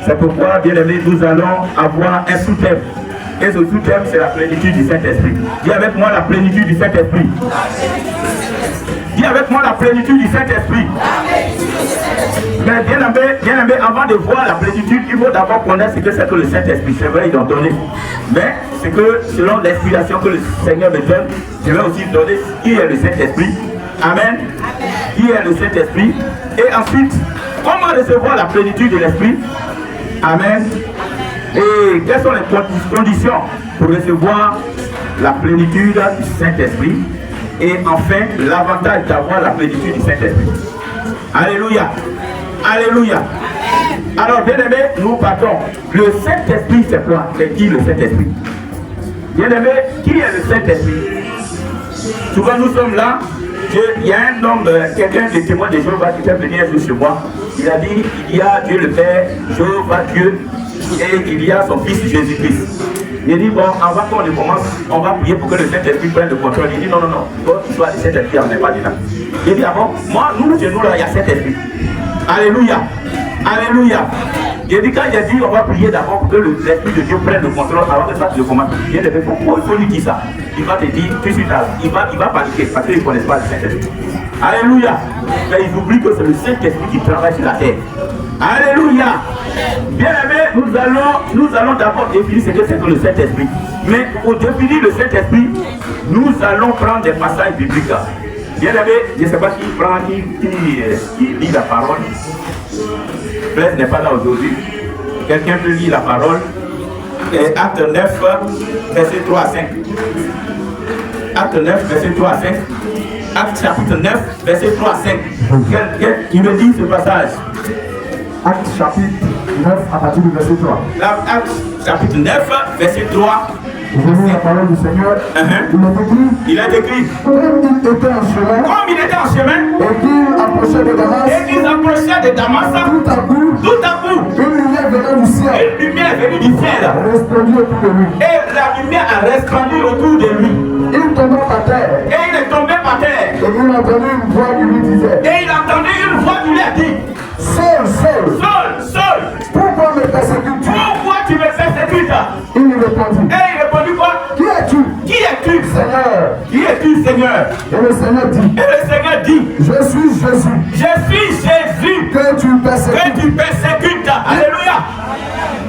C'est pourquoi, bien aimé, nous allons avoir un sous-thème. Et ce sous-thème, c'est la plénitude du Saint-Esprit. Dis avec moi la plénitude du Saint-Esprit. Dis avec moi la plénitude du Saint-Esprit. Mais bien aimé, avant de voir la plénitude, il faut d'abord connaître ce que c'est que le Saint-Esprit. C'est vrai, il en donne. Mais c'est que selon l'inspiration que le Seigneur me donne, je vais aussi donner qui est le Saint-Esprit. Amen. Qui est le Saint-Esprit. Et ensuite, comment recevoir la plénitude de l'Esprit. Amen. Et quelles sont les conditions pour recevoir la plénitude du Saint-Esprit. Et enfin, l'avantage d'avoir la plénitude du Saint-Esprit. Alléluia. Alléluia. Alors, bien aimé, nous partons. Le Saint-Esprit, c'est quoi? C'est qui le Saint-Esprit? Bien aimé, qui est le Saint-Esprit? Souvent, nous sommes là. Il y a un homme, quelqu'un des témoins de Jéhovah qui est venu un jour chez moi. Il a dit, il y a Dieu le Père, Jéhovah Dieu, et il y a son Fils Jésus-Christ. Il dit, bon, avant qu'on ne commence, on va prier pour que le Saint-Esprit prenne le contrôle. Il dit, non, bon, soit le Saint-Esprit, on n'est pas dedans. Il dit, ah bon, moi, nous, chez nous, là, il y a Saint-Esprit. Alléluia. Alléluia. Il dit, quand il a dit, on va prier d'abord pour que l'Esprit de Dieu prenne le contrôle avant que ça tu le commandes. Il dit, pourquoi il faut lui dire ça? Il va te dire, tout de suite, il va paniquer parce qu'il ne connaît pas le Saint-Esprit. Alléluia. Mais ils oublient que c'est le Saint-Esprit qui travaille sur la terre. Alléluia. Bien aimé, nous allons d'abord définir ce que c'est que le Saint-Esprit. Mais pour définir le Saint-Esprit, nous allons prendre des passages bibliques. Bien aimé, je ne sais pas qui lit la parole. Blaise n'est pas là aujourd'hui. Quelqu'un peut lire la parole. Et Acte 9, verset 3 à 5. Acte 9, verset 3 à 5. Acte chapitre 9, verset 3 à 5. Qui me dit ce passage? Acte chapitre 9 à partir du verset 3. Acte chapitre 9, verset 3. Je lis la parole du Seigneur. Il est écrit. Comme il était en chemin. Et qu'il approchait de Damas. Tout à coup. Une lumière venant du ciel. Une lumière venue du ciel. Resplendu autour de lui. Et la lumière a resplendu autour de lui. Il tomba par terre. Et il est tombé par terre. Et il entendit une voix qui lui disait. Et il entendit une voix qui lui a dit. Saul, pourquoi me persécutes-tu? Pourquoi tu me persécutes? Il lui répondit. Et il répondit quoi? Qui es-tu? Seigneur. Qui es-tu, Seigneur? Et le Seigneur dit. Je suis Jésus. Que tu persécutes. Alléluia.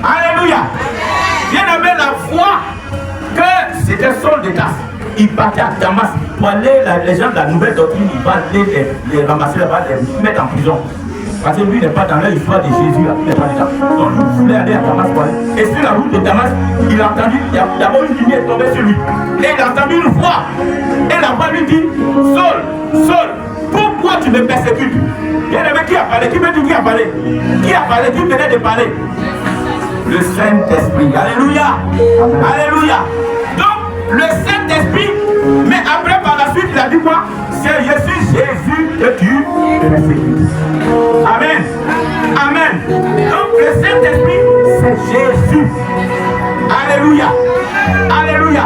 Alléluia. Bien aimé, la foi que c'était Saul de Tarse. Il partait à Damas pour aller, les gens de la nouvelle doctrine, il va aller les ramasser là-bas, les mettre en prison. Parce que lui n'est pas dans l'histoire de Jésus, là, il n'est pas dedans. Donc il voulait aller à Damas pour aller. Et sur la route de Damas, il a entendu, d'abord une lumière est tombée sur lui. Et il a entendu une voix. Et la voix lui dit, Saul, pourquoi tu me persécutes? Bien aimé, qui a parlé? Qui me dit qui a parlé? Qui a parlé? Qui venait de parler? Le Saint-Esprit. Alléluia. Alléluia. Donc, le Saint-Esprit, mais après par la suite, il a dit quoi? C'est Jésus que tu persécutes. Amen. Amen. Donc le Saint-Esprit, c'est Jésus. Alléluia. Alléluia.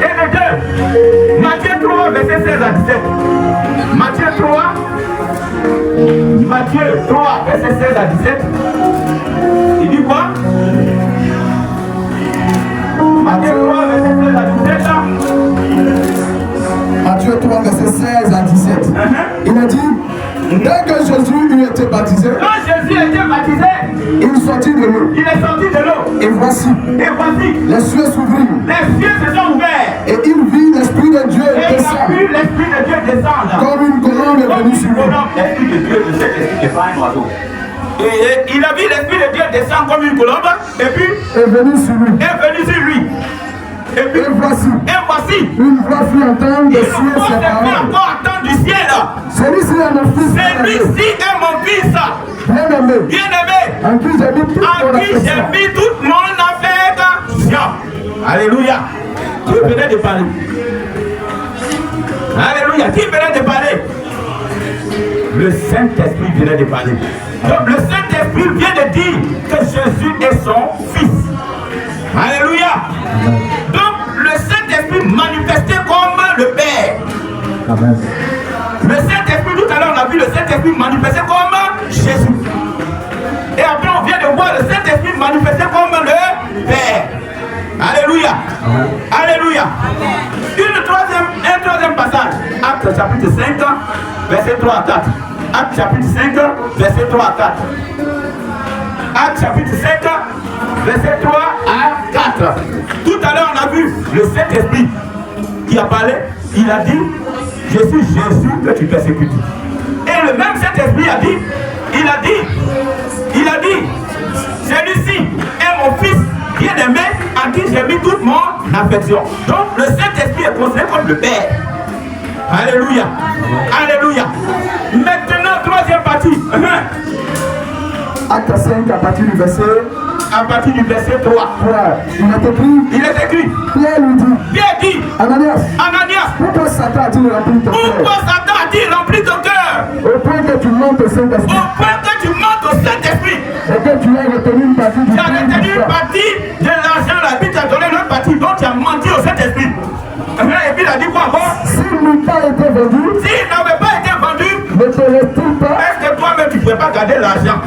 Et le 2, Matthieu 3, verset 16 à 17. Matthieu 3, verset 16 à 17. Il dit quoi? Matthieu 3, verset 16 à 17. Matthieu 3, verset 16 à 17. Il a dit, dès que Jésus eut été baptisé, il sortit de l'eau. Et voici, les cieux s'ouvrirent. Se sont ouverts. Et il vit l'Esprit de Dieu descendre. Comme une colombe est venue sur lui. L'Esprit de Dieu, c'est l'Esprit qui est pas un oiseau. Et il a vu l'Esprit de Dieu descendre comme une colombe. Et puis, est venu sur lui. Et puis, voici, une voix fit entendre des cieux ses paroles. encore entendre du ciel. Celui-ci est mon fils. Celui-ci est mon fils. Bien-aimé. En qui j'ai mis toute mon affection. Alléluia. Qui venait de parler? Alléluia. Qui venait de parler? Le Saint-Esprit venait de parler. Donc le Saint-Esprit vient de dire que Jésus est son fils. Alléluia. Donc le Saint-Esprit manifesté comme le Père. Amen. Le Saint-Esprit, tout à l'heure on a vu le Saint-Esprit manifesté comme Jésus. Et après on vient de voir Un troisième passage. Acte chapitre 5, verset 3 à 4. Acte chapitre 5, verset 3 à 4. Acte chapitre 5, verset 3 à 4. Tout à l'heure, on a vu le Saint-Esprit qui a parlé. Il a dit, je suis Jésus que tu persécutes. Et le même Saint-Esprit a dit, il a dit, celui-ci est mon fils bien-aimé à qui j'ai mis toute mon affection. Donc le Saint-Esprit est considéré comme le Père. Alléluia. Alléluia. Maintenant, troisième partie. Acte 5 à partir du verset 3. Il est écrit. Pierre dit. Ananias. Pourquoi Satan a-t-il rempli ton cœur? Au point que tu montes au Saint-Esprit. Et que tu as retenu une partie du de l'argent, la Bible t'a donné une partie dont tu as menti au Saint-Esprit. Et puis il a dit quoi encore? S'il n'avait pas été vendu, ne te reste-t-il pas? Est-ce que toi-même tu ne pouvais pas garder l'argent?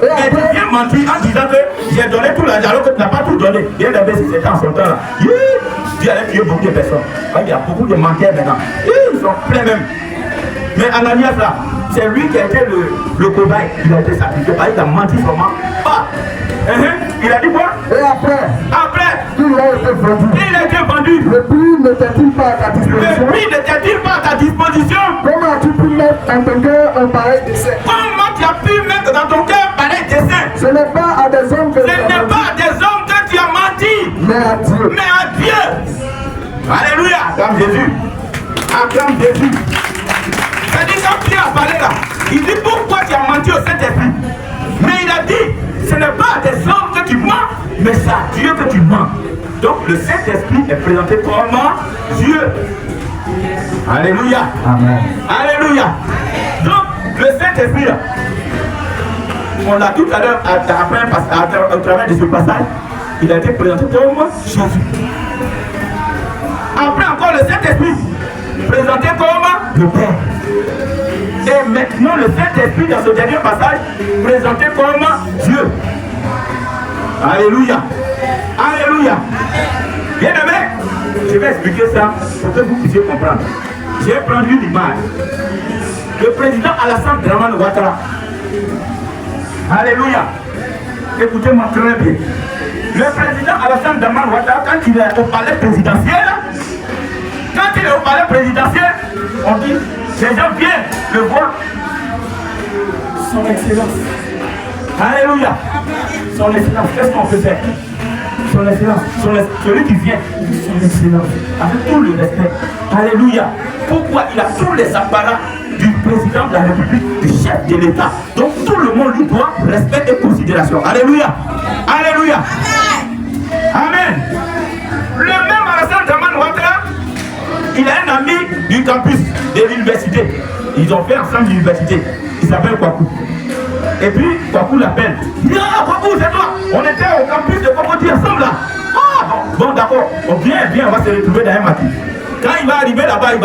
Et tu viens mentir en disant que j'ai donné tout l'argent alors que tu n'as pas tout donné. Bien aimé, si c'était en son temps là, tu allais tuer beaucoup de personnes. Il y a beaucoup de menteur maintenant. Ils sont pleins même. Mais Ananias là, c'est lui qui a été le cobaye. Il a été sacrifié. Il a menti seulement. Il a dit quoi? Et après, il a été vendu. Le prix n'était-il pas à ta disposition? Comment as-tu pu mettre en ton cœur un pareil dessein? Comment tu as pu mettre dans ton cœur un pareil dessein? Ce n'est pas à des hommes que tu as menti. Mais à Dieu. Alléluia. Acclame Jésus. Acclame Jésus. C'est-à-dire quand Pierre a parlé là, il dit pourquoi tu as menti au Saint-Esprit. Mais il a dit, ce n'est pas à des hommes que tu mens, mais c'est à Dieu que tu mens. Donc le Saint-Esprit est présenté comme Dieu. Alléluia. Amen. Alléluia. Donc le Saint-Esprit là, on l'a tout à l'heure au travers de ce passage, il a été présenté comme Jésus. Après encore le Saint-Esprit présenté comme le Père. Et maintenant le Saint-Esprit dans ce dernier passage présenté comme Dieu. Alléluia. Alléluia. Bien aimé, je vais expliquer ça pour que vous puissiez comprendre. J'ai pris une image. Le président Alassane Dramane Ouattara. Alléluia. Écoutez-moi très bien. Le président Alassane Dramane Ouattara, quand il est au palais présidentiel, on dit, les gens viennent le voir. Son Excellence. Alléluia. Son Excellence, qu'est-ce qu'on peut faire? Son Excellence, celui qui vient, son Excellence, avec tout le respect. Alléluia. Pourquoi il a tous les apparats du président de la République, du chef de l'État. Donc tout le monde lui doit respect et considération. Alléluia. Alléluia. Amen. Le même Alassane Dramane Ouattara, il a un ami du campus de l'université. Ils ont fait ensemble l'université. Il s'appelle Kwaku. Et puis Kwaku l'appelle. Il dit, ah Kwaku, c'est toi. On était au campus de Kokoti ensemble là. Ah bon d'accord. Viens, on va se retrouver dans un matin. Quand il va arriver là-bas, il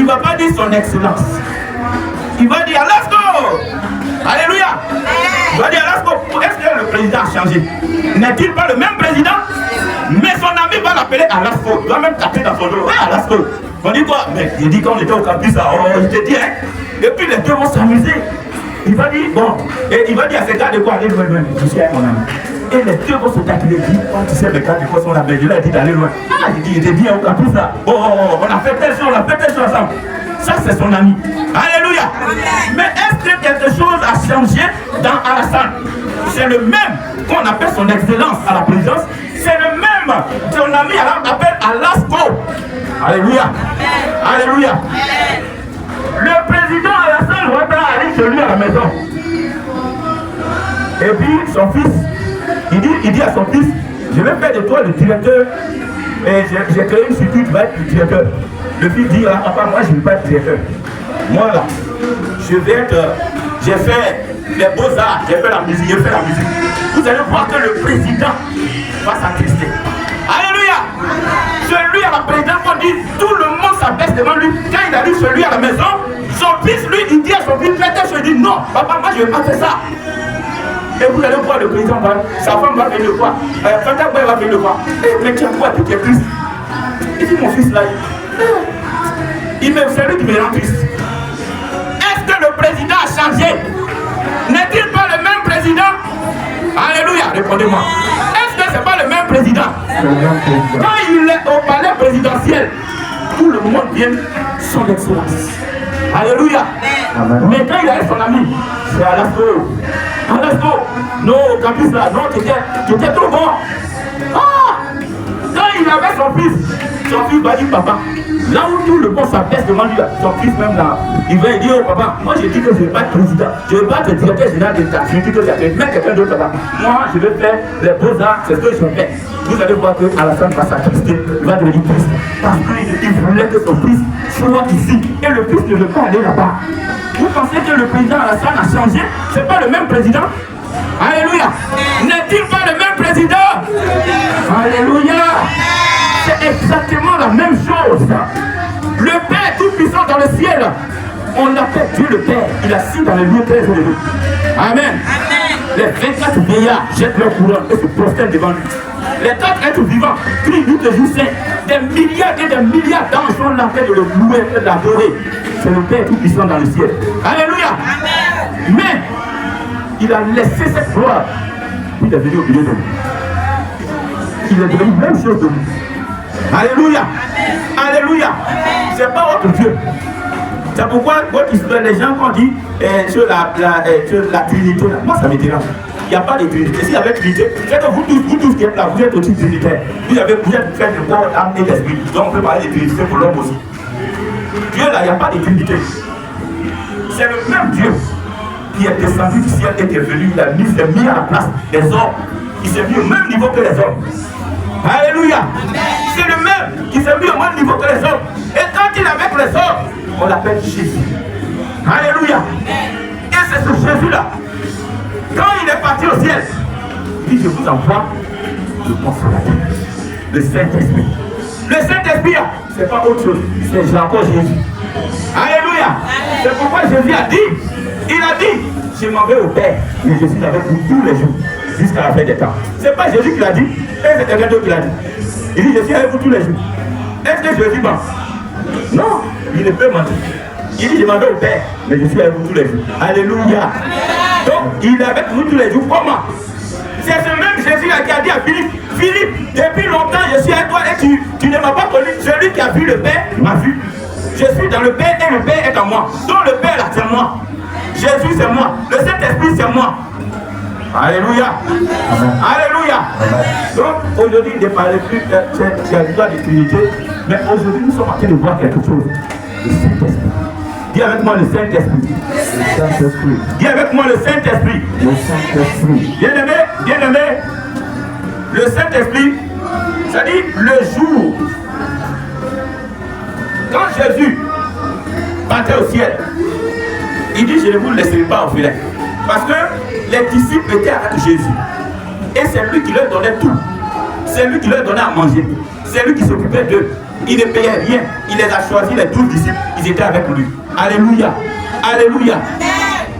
ne va pas dire son excellence. Il va dire Alasco. Alléluia. Il va dire Alasco. Est-ce que le président a changé? N'est-il pas le même président? Mais son ami va l'appeler Alasco. Il va même taper dans son dos. Ouais, Alasco. On dit quoi? Mais il dit quand on était au campus, je te dis, hein. Et puis les deux vont s'amuser. Il va dire, bon, et il va dire à ses gars de quoi aller loin, je suis avec mon ami. Et les deux vont se taquiner. Il dit, quand tu sais, les gars de quoi sont là, mais je leur ai dit d'aller loin. Ah, il était bien au campus là. Oh, on a fait telle chose, ensemble. Ça, c'est son ami. Alléluia. Mais est-ce que quelque chose a changé dans Alassane? C'est le même qu'on appelle son excellence à la présidence. C'est le même son ami appelle Alasco. Alléluia. Alléluia. Le président Alassane Ouattara arrive chez lui à la maison. Et puis son fils, il dit à son fils, je vais faire de toi le directeur. Et j'ai créé une structure, tu vas être le directeur. Le fils dit, ah, papa, moi je ne vais pas être directeur. Moi là, je vais être, j'ai fait les beaux-arts, j'ai fait la musique, Vous allez voir que le président va s'attrister. Alléluia. Celui à la présidence, on dit, tout le monde s'abaisse devant lui. Quand il arrive chez lui à la maison, son fils, lui, il dit à son fils, je dis, non, papa, moi je ne vais pas faire ça. Et vous allez voir le président, sa femme va venir le voir, Fanta Boy va venir le voir. Mais tiens, quoi, tu es triste? Il dit, mon fils là, c'est lui qui me rend triste. Est-ce que le président a changé? N'est-il pas le même président? Alléluia, répondez-moi. Est-ce que ce n'est pas le même président? Quand il est au palais présidentiel, tout le monde vient son excellence. Alléluia. Mais quand il est avec son ami, c'est Alasco. Alasco, non, campus là, non, tu étais trop bon. Ah! Quand il est avec son fils va dire, papa, là où tout le monde s'abaisse devant lui, son fils même là, il va dire, oh papa, moi j'ai dit que je ne vais pas être président, je ne vais pas être directeur général d'État, je dis que je vais mettre quelqu'un d'autre là. Moi je vais faire les beaux-arts, c'est ce que je fais. Vous allez voir qu'Alassane va s'attrister, il va devenir triste. Parce qu'il voulait que son fils soit ici, et le fils ne veut pas aller là-bas. Vous pensez que le président Alassane a changé? Ce n'est pas le même président? Alléluia. N'est-il pas le même président? Alléluia. C'est exactement la même chose. Le Père Tout-Puissant dans le ciel, on l'appelle Dieu le Père. Il assis dans les lieux très élevés. Amen. Les 24 vieillards jettent leur couronne et se prosternent devant lui. Les 4 êtres vivants crient nuit et jour saint. Des milliards et des milliards d'anges sont là de le louer et de l'adorer. C'est le Père Tout-Puissant dans le ciel. Alléluia. Mais il a laissé cette gloire. Il est venu au milieu de nous. Il est devenu la même chose de nous. Alléluia. Alléluia. C'est pas votre Dieu. C'est pourquoi les gens quand on dit sur la Trinité, moi ça me dérange. Il n'y a pas de Trinité. S'il y avait Trinité, c'est que vous tous qui êtes là, vous êtes aussi Trinitaire. Vous êtes fait de corps, d'âme et d'esprit. Donc on peut parler de Trinité pour l'homme aussi. Dieu là, il n'y a pas de Trinité. C'est le même Dieu qui est descendu du ciel et qui est venu, il s'est mis à la place des hommes. Il s'est mis au même niveau que les hommes. Alléluia. C'est le même qui s'est mis au même niveau que les hommes. Et quand il est avec les hommes, on l'appelle Jésus. Alléluia. Et c'est ce Jésus-là. Quand il est parti au ciel, il dit, je vous envoie le consolateur, le Saint-Esprit. Le Saint-Esprit, c'est pas autre chose, c'est encore Jésus. Alléluia. C'est pourquoi Jésus a dit, il a dit, je m'en vais au Père, mais je suis avec vous tous les jours, jusqu'à la fin des temps. C'est pas Jésus qui l'a dit, et c'est quelqu'un d'autre qui l'a dit. Il dit, je suis avec vous tous les jours. Est-ce que Jésus ment? Non, il ne peut mentir. Il dit, je m'en vais au Père, mais je suis avec vous tous les jours. Alléluia. Donc, il est avec vous tous les jours. Comment? C'est ce même Jésus qui a dit à Philippe, Philippe, depuis longtemps je suis avec toi et tu ne m'as pas connu. Celui qui a vu le Père m'a vu. Je suis dans le Père et le Père est en moi. Donc le Père là, c'est moi. Jésus c'est moi. Le Saint-Esprit c'est moi. Alléluia. Amen. Alléluia. Amen. Donc aujourd'hui, il ne parlait plus de la victoire de Trinité, mais aujourd'hui nous sommes en train de voir quelque chose. Le Saint-Esprit. Dis avec moi le Saint-Esprit. Le Saint-Esprit. Dis avec moi le Saint-Esprit. Le Saint-Esprit. Bien aimé, le Saint-Esprit, ça dit le jour. Quand Jésus partait au ciel, il dit, je ne vous laisserai pas au filet. Parce que les disciples étaient avec Jésus. Et c'est lui qui leur donnait tout. C'est lui qui leur donnait à manger. C'est lui qui s'occupait d'eux. Il ne payait rien. Il les a choisis, les 12 disciples. Ils étaient avec lui. Alléluia. Alléluia.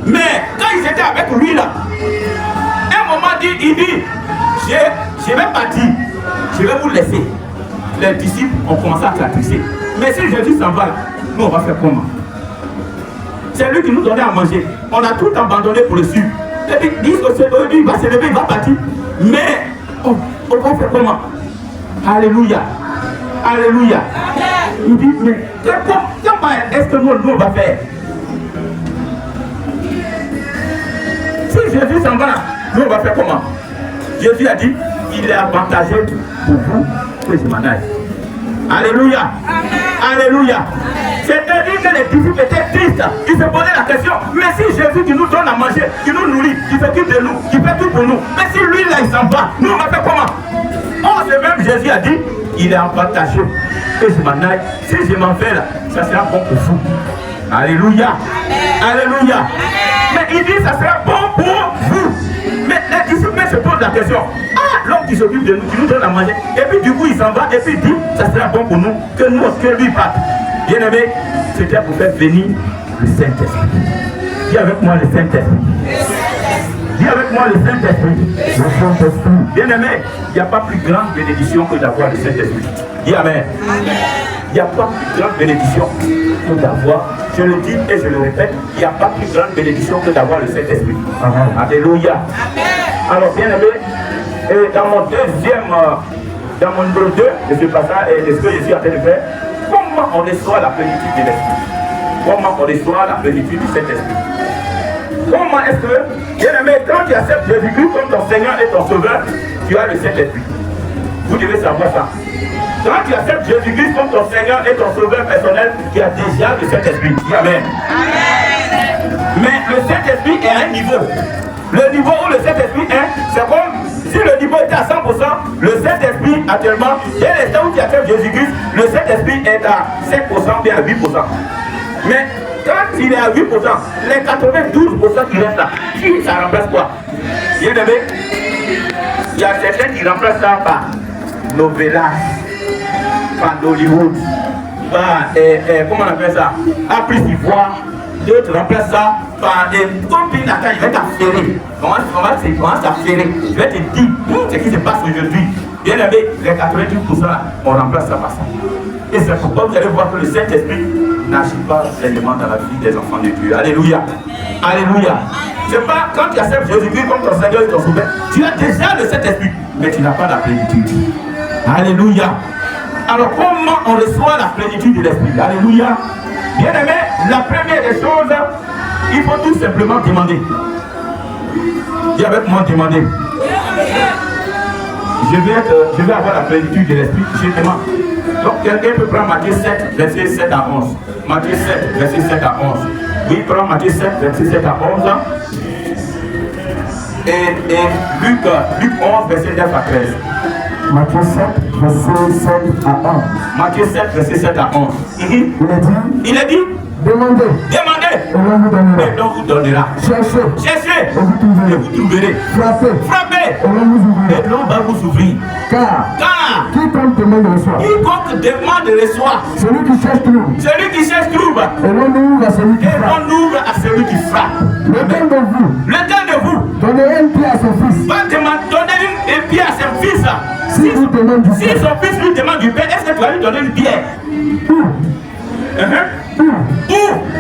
Mais quand ils étaient avec lui là, un moment il dit, je vais partir. Je vais vous laisser. Les disciples ont commencé à s'attrisser. Mais si Jésus s'en va là, nous on va faire comment? C'est lui qui nous donnait à manger. On a tout abandonné pour le suivre. Et puis il va se lever, il va partir. Mais on va faire comment? Alléluia. Alléluia. Il dit, mais comment est-ce que nous on va faire? Si Jésus s'en va, nous on va faire comment? Jésus a dit, il est avantageux pour vous que je m'en aille. Alléluia. Alléluia. C'est-à-dire que les disciples étaient tristes. Ils se posaient la question, mais si Jésus qui nous donne à manger, qui nous nourrit, qui s'occupe de nous, qui fait tout pour nous, mais si lui là il s'en va, nous on va faire comment? Oh, c'est même Jésus a dit, il est avantageux que je m'en aille. Si je m'en vais là, ça sera bon pour vous. Alléluia. Alléluia. Mais il dit, ça sera bon pour vous. Mais les disciples se posent la question, ah, l'homme qui s'occupe de nous, qui nous donne à manger, et puis du coup il s'en va, et puis il dit, ça sera bon pour nous, que nous, que lui parte. Bien aimé, c'était pour faire venir le Saint-Esprit. Dis avec moi le Saint-Esprit. Dis avec moi le Saint-Esprit. Bien aimé, il n'y a pas plus grande bénédiction que d'avoir le Saint-Esprit. Dis amen. Il n'y a pas plus grande bénédiction que d'avoir, je le dis et je le répète, il n'y a pas plus grande bénédiction que d'avoir le Saint-Esprit. Alléluia. Alors bien aimé, dans mon deuxième, dans mon numéro 2 de ce passage et de ce que je suis en train de faire, comment on reçoit la plénitude de l'Esprit? Comment on reçoit la plénitude du Saint-Esprit? Comment est-ce que, bien aimé, quand tu acceptes Jésus-Christ comme ton Seigneur et ton Sauveur, tu as le Saint-Esprit? Vous devez savoir ça. Quand tu acceptes Jésus-Christ comme ton Seigneur et ton Sauveur personnel, tu as déjà le Saint-Esprit. Amen. Mais le Saint-Esprit est à un niveau. Le niveau où le Saint-Esprit est, c'est comme si le niveau était à 100%, le Saint-Esprit actuellement, dès l'instant où tu acceptes Jésus-Christ, le Saint-Esprit est à 5%, bien à 8%. Mais quand il est à 8%, les 92% qui restent là, ça remplace quoi? Bien aimé, il y a certains qui remplacent ça par novelas, par Hollywood, par, comment on appelle ça? Après d'ivoire. D'autres remplacent ça par des copines d'attaque. Je vais t'affairer. Comment t'affairer? Je vais te dire ce qui se passe aujourd'hui. Bien aimé, les 98%, on remplace ça par ça. Et c'est pourquoi vous allez voir que le Saint-Esprit n'agit pas pleinement dans la vie des enfants de Dieu. Alléluia. Alléluia. C'est pas quand tu acceptes Jésus-Christ comme ton Seigneur et ton Sauveur, tu as déjà le Saint-Esprit, mais tu n'as pas la plénitude. Alléluia. Alors comment on reçoit la plénitude de l'Esprit? Alléluia. Bien aimé, la première des choses, il faut tout simplement demander. Dis avec moi, demander. Je vais avoir la plénitude de l'Esprit, je demande. Donc quelqu'un peut prendre Matthieu 7, verset 7 à 11. Matthieu 7, verset 7 à 11. Oui, prends Matthieu 7, verset 7 à 11. Et Luc 11, verset 9 à 13. Matthieu 7, verset 7 à 11. Matthieu 7, verset 7 à 11. Il a dit, demandez. Demandez. Et l'on vous donnera. Et l'on vous donnera. Cherchez. Cherchez. Et vous trouverez. Et vous trouverez. Frappez. Frappez. Et l'on vous ouvrira. Et l'on va vous ouvrir. Car quiconque demande reçoit. Quiconque demande reçoit. Celui qui cherche trouve. Celui qui cherche trouve. Et l'on ouvre à celui qui frappe. Et l'on ouvre à celui qui frappe. Lequel de vous donnerez une pierre à son fils? Va donner une pierre à son fils. Si vous demande du si son fils lui demande du pain, est-ce que tu vas lui donner une pierre?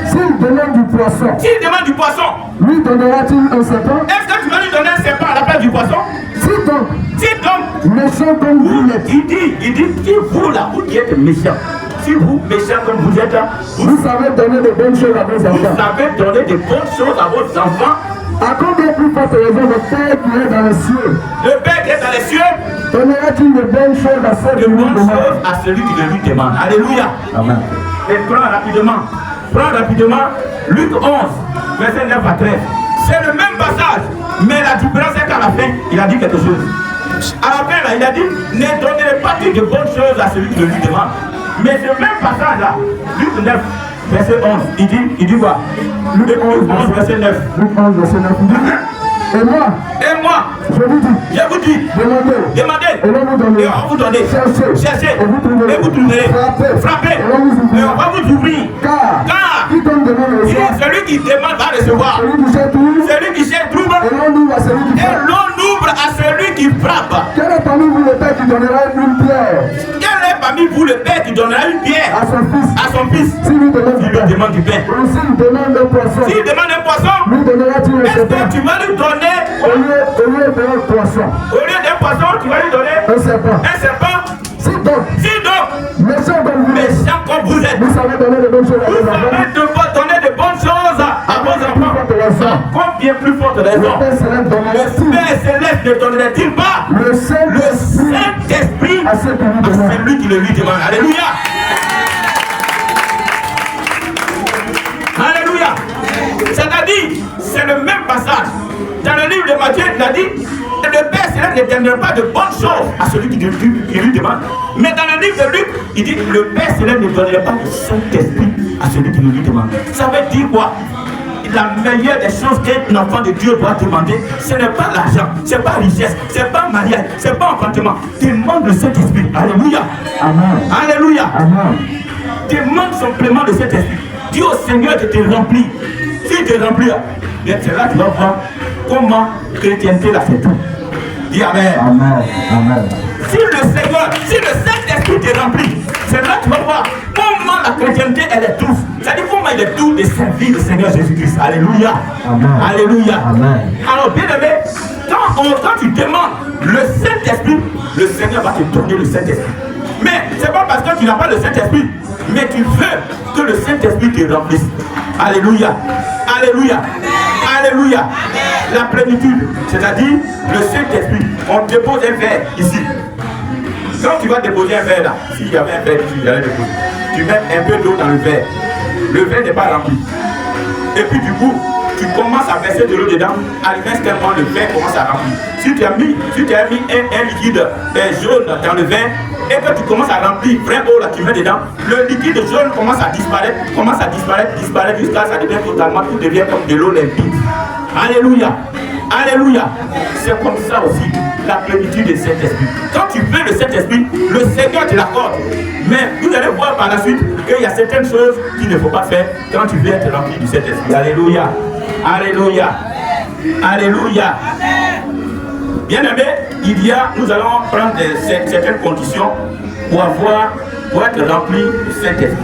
S'il demande du poisson, s'il demande du poisson, lui donnera-t-il un serpent? Est-ce que tu vas lui donner un serpent à la place du poisson? Si donc, méchant comme vous l'êtes. Il dit, si vous là, vous qui êtes méchant, si vous méchant comme vous êtes là, vous savez donner de bonnes choses à vos enfants. Vous savez donner de bonnes choses à vos enfants. À combien plus forte raison votre Père qui est dans les cieux? Le Père qui est dans les cieux donnera-t-il de bonnes choses à ceux qui lui demandent? À celui qui le lui demande. Alléluia. Amen. Et prends rapidement Luc 11, verset 9 à 13. C'est le même passage, mais la différence est qu'à la fin, il a dit quelque chose. À la fin, là, il a dit, ne donnerez pas de bonnes choses à celui qui le lui demande. Mais ce même passage là, Luc 9, verset 11, il dit quoi? Luc 11, verset 9. Luc 11, verset 9. Et moi, je vous dis, demandez, et on vous donnera. Cherchez, et vous trouverez. Frappez, et on va vous ouvrir. Car quiconque demande reçoit. Celui qui demande va recevoir. Celui qui cherche trouve. Et l'on ouvre à celui qui frappe. Quel est parmi vous le Père qui donnera une pierre? Quel est parmi vous le Père qui donnera une pierre à son fils? S'il lui demande du pain. S'il demande un poisson, lui donnera-t-il un serpent? Est-ce que tu vas lui donner au lieu d'un poisson? Au lieu d'un poisson, tu vas lui donner un serpent. Si donc, méchant comme vous êtes, vous savez donner de bonnes choses à vos enfants. Vous savez donner de bonnes choses à vos enfants. Combien plus forte raison? Le Père Céleste ne donnerait-il pas le Saint-Esprit à celui qui le lui demande? Alléluia. Alléluia. C'est-à-dire, c'est le même passage. Dans le livre de Matthieu, il a dit, le Père Céleste ne donnera pas de bonnes choses à celui qui lui demande. Mais dans le livre de Luc, il dit, le Père Céleste ne donnera pas de Saint-Esprit à celui qui lui demande. Ça veut dire quoi? La meilleure des choses qu'un enfant de Dieu doit demander, ce n'est pas l'argent, ce n'est pas la richesse, ce n'est pas mariage, ce n'est pas enfantement. Demande le Saint-Esprit. Alléluia. Amen. Alléluia. Amen. Demande simplement le Saint-Esprit. Dis au Seigneur de te remplir. S'il te remplit, c'est là que tu vas voir comment chrétienté l'a fait tout. Dis Amen. Amen. Amen. Si le Seigneur, si le Saint-Esprit te remplit, c'est là que tu vas voir comment la chrétienté elle est douce. C'est-à-dire comment il est doux de servir le Seigneur Jésus-Christ. Alléluia. Amen. Alléluia. Amen. Alors bien aimé, quand tu demandes le Saint-Esprit, le Seigneur va te donner le Saint-Esprit. Mais c'est pas parce que tu n'as pas le Saint-Esprit, mais tu veux que le Saint-Esprit te remplisse. Alléluia. Alléluia. Alléluia. La plénitude, c'est-à-dire le Saint-Esprit. On dépose un verre ici. Quand tu vas déposer un verre là, s'il y avait un verre ici, j'allais déposer, tu mets un peu d'eau dans le verre. Le verre n'est pas rempli. Et puis du coup, tu commences à verser de l'eau dedans, à l'instant le verre commence à remplir. Si tu as mis un liquide jaune dans le verre, et que tu commences à remplir vraie eau là, tu mets dedans, le liquide jaune commence à disparaître, disparaître jusqu'à ce que ça devient totalement, tout devient comme de l'eau limpide. Alléluia. Alléluia. C'est comme ça aussi la plénitude du Saint-Esprit. Quand tu veux le Saint-Esprit, le Seigneur te l'accorde. Mais vous allez voir par la suite qu'il y a certaines choses qu'il ne faut pas faire quand tu veux être rempli du Saint-Esprit. Alléluia. Alléluia. Alléluia. Bien aimé, nous allons prendre certaines conditions pour être rempli du Saint-Esprit.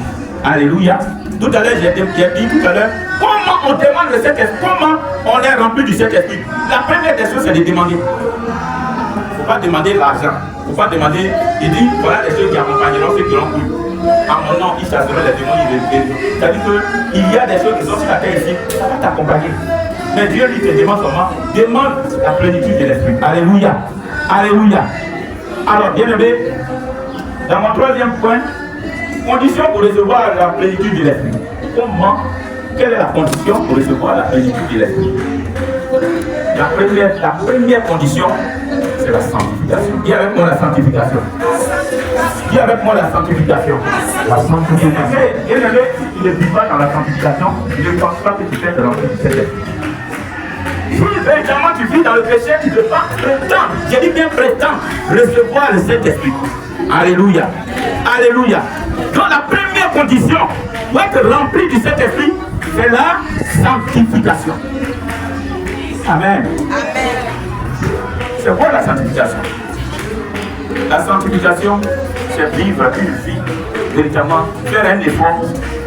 Alléluia. Tout à l'heure, j'ai dit tout à l'heure, comment on demande le Saint-Esprit, comment on est rempli du Saint-Esprit. La première des choses, c'est de demander. Il ne faut pas demander l'argent. Il ne faut pas demander, il dit, voilà les choses qui accompagneront ceux qui l'ont cru. À mon nom, ils chasseront les démons. C'est-à-dire qu'il y a des choses qui sont sur la terre ici, ça va t'accompagner. Mais Dieu lui te demande seulement, demande la plénitude de l'Esprit. Alléluia. Alléluia. Alors, bien aimé, dans mon troisième point, condition pour recevoir la plénitude de l'Esprit. Comment? Quelle est la condition pour recevoir la plénitude de l'Esprit? La première condition, c'est la sanctification. Dis avec moi la sanctification. Dis avec moi la sanctification. La sanctification. Et il ne vit pas dans la sanctification, il ne pense pas que tu fais de l'entrée du Saint-Esprit. Si véritablement tu vis dans le péché, tu ne peux pas prétendre, j'ai dit bien prétendre, recevoir le Saint-Esprit. Alléluia. Alléluia. Donc la première condition pour être rempli du Saint-Esprit, c'est la sanctification. Amen. Amen. C'est quoi la sanctification? La sanctification, c'est vivre une vie, véritablement faire un effort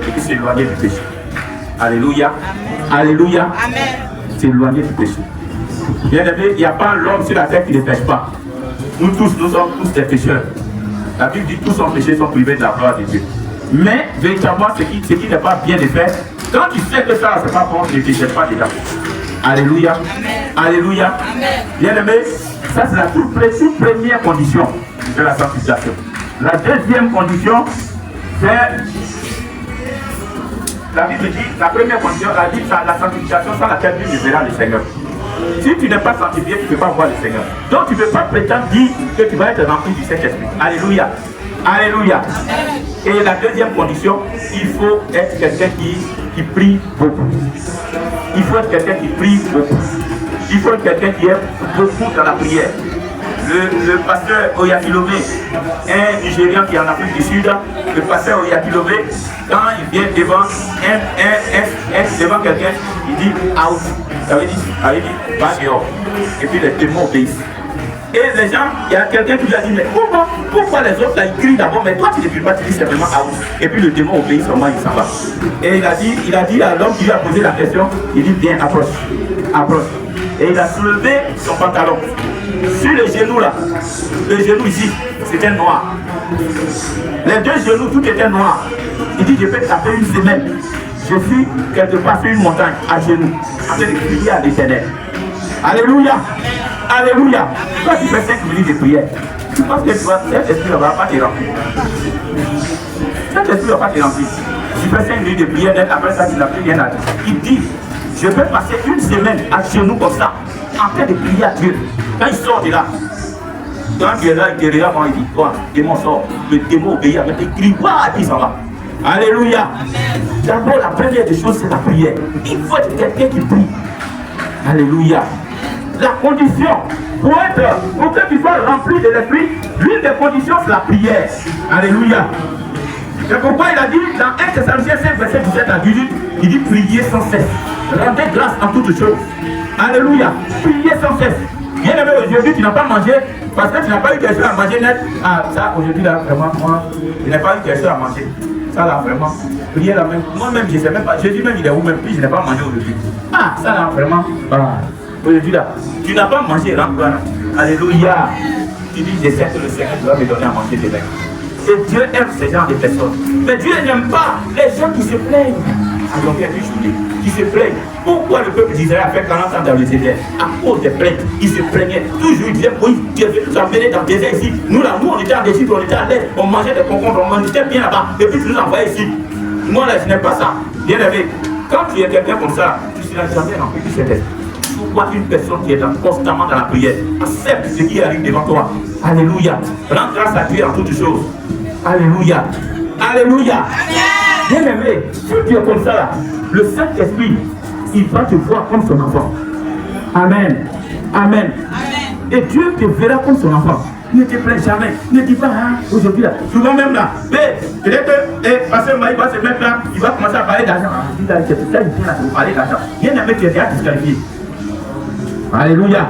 et puis s'éloigner du péché. Alléluia. Alléluia. Amen. S'éloigner du péché. Bien aimé, il n'y a pas l'homme sur la terre qui ne pêche pas. Nous tous, nous sommes tous des pécheurs. La Bible dit que tous sont péchés, sont privés de la gloire de Dieu. Mais véritablement, ce qui n'est pas bien de faire, quand tu sais que ça, c'est pas bon, ne te jette pas dedans. Alléluia. Amen. Alléluia. Amen. Bien aimé, ça c'est la toute première condition de la sanctification. La deuxième condition, c'est la Bible dit, la première condition, la sanctification sans laquelle tu ne verras le Seigneur. Si tu n'es pas sanctifié, tu ne peux pas voir le Seigneur. Donc tu ne peux pas prétendre dire que tu vas être rempli du Saint-Esprit. Alléluia. Alléluia. Et la deuxième condition, il faut être quelqu'un qui prie beaucoup. Il faut être quelqu'un qui prie beaucoup. Il faut être quelqu'un qui aime beaucoup dans la prière. Le pasteur Oyakilome, un Nigérian qui est en Afrique du Sud, le pasteur Oyakilome, quand il vient devant devant quelqu'un, il dit out. Ça veut dire, va dehors. Et puis les démons obéissent. Et les gens, il y a quelqu'un qui lui a dit, mais pourquoi les autres là, ils crient d'abord, mais toi tu ne cries pas, tu dis simplement out. Et puis le démon obéit seulement, il s'en va. Et il a dit à l'homme qui lui a posé la question, il dit, viens, approche, approche. Et il a soulevé son pantalon. Sur le genou là, le genou ici, c'était noir. Les deux genoux, tout était noir. Il dit, je peux taper une semaine. Je suis quelque part sur une montagne, à genoux, en train de crier à l'Éternel. Alléluia. Alléluia. Toi tu fais 5 minutes de prière, tu penses que cet esprit ne va pas te remplir. Cet esprit ne va pas te remplir. Tu fais 5 minutes de prière, après ça tu n'as plus rien à dire. Il dit, je peux passer une semaine à genoux comme ça, en train de prier à Dieu. Quand il sort de là, quand tu es là, il te regarde, il dit, toi, démon sort, le démon obéit, avec des cris, waouh, il s'en va. Alléluia. D'abord, la première des choses, c'est la prière. Il faut être quelqu'un qui prie. Alléluia. La condition pour que tu sois rempli de l'esprit, l'une des conditions, c'est la prière. Alléluia. C'est pourquoi il a dit dans 1 Thessaloniciens 5, verset 17 à 18, il dit prier sans cesse. Rendez grâce en toutes choses. Alléluia. Priez sans cesse. Bien aimé, aujourd'hui, tu n'as pas mangé parce que tu n'as pas eu quelque chose à manger net. Ah, ça, aujourd'hui, là, vraiment, moi, je n'ai pas eu quelque chose à manger. Ça, là, vraiment. Priez là même. Moi-même, je ne sais même pas. Jésus même, il est où même. Puis, je n'ai pas mangé aujourd'hui. Ah, ça, là, vraiment. Ah, aujourd'hui, là, tu n'as pas mangé, rentre là. Alléluia. Tu dis, j'essaie que le Seigneur doit me donner à manger demain. Et Dieu aime ce genre de personnes. Mais Dieu n'aime pas les gens qui se plaignent. À longueur de journée, qui se plaignent. Pourquoi le peuple d'Israël a fait 40 ans dans le désert? À cause des plaintes. Ils se plaignaient. Toujours ils disaient, oui, Dieu veut nous emmener dans le désert ici. Nous là, nous on était en Égypte, on était à l'aise, on mangeait des concombres, on était bien là-bas. Et puis tu nous envoies ici. Moi là, je n'aime pas ça. Bien aimé, quand tu es quelqu'un comme ça, tu seras jamais rempli du Saint-Esprit. Pourquoi une personne qui est constamment dans la prière accepte ce qui arrive devant toi? Alléluia. Rends grâce à Dieu en toutes choses. Alléluia. Alléluia. Bien aimé, si tu es comme ça là, le Saint-Esprit, il va te voir comme son enfant. Amen. Amen. Et Dieu te verra comme son enfant. Ne te plains jamais. Ne dis pas, ah, aujourd'hui là, souvent même là, mais peut-être que Pasteur Maï va se mettre là, il va commencer à parler d'argent. Ah, il vient là pour parler d'argent. Bien aimé, tu es déjà disqualifié. Alléluia.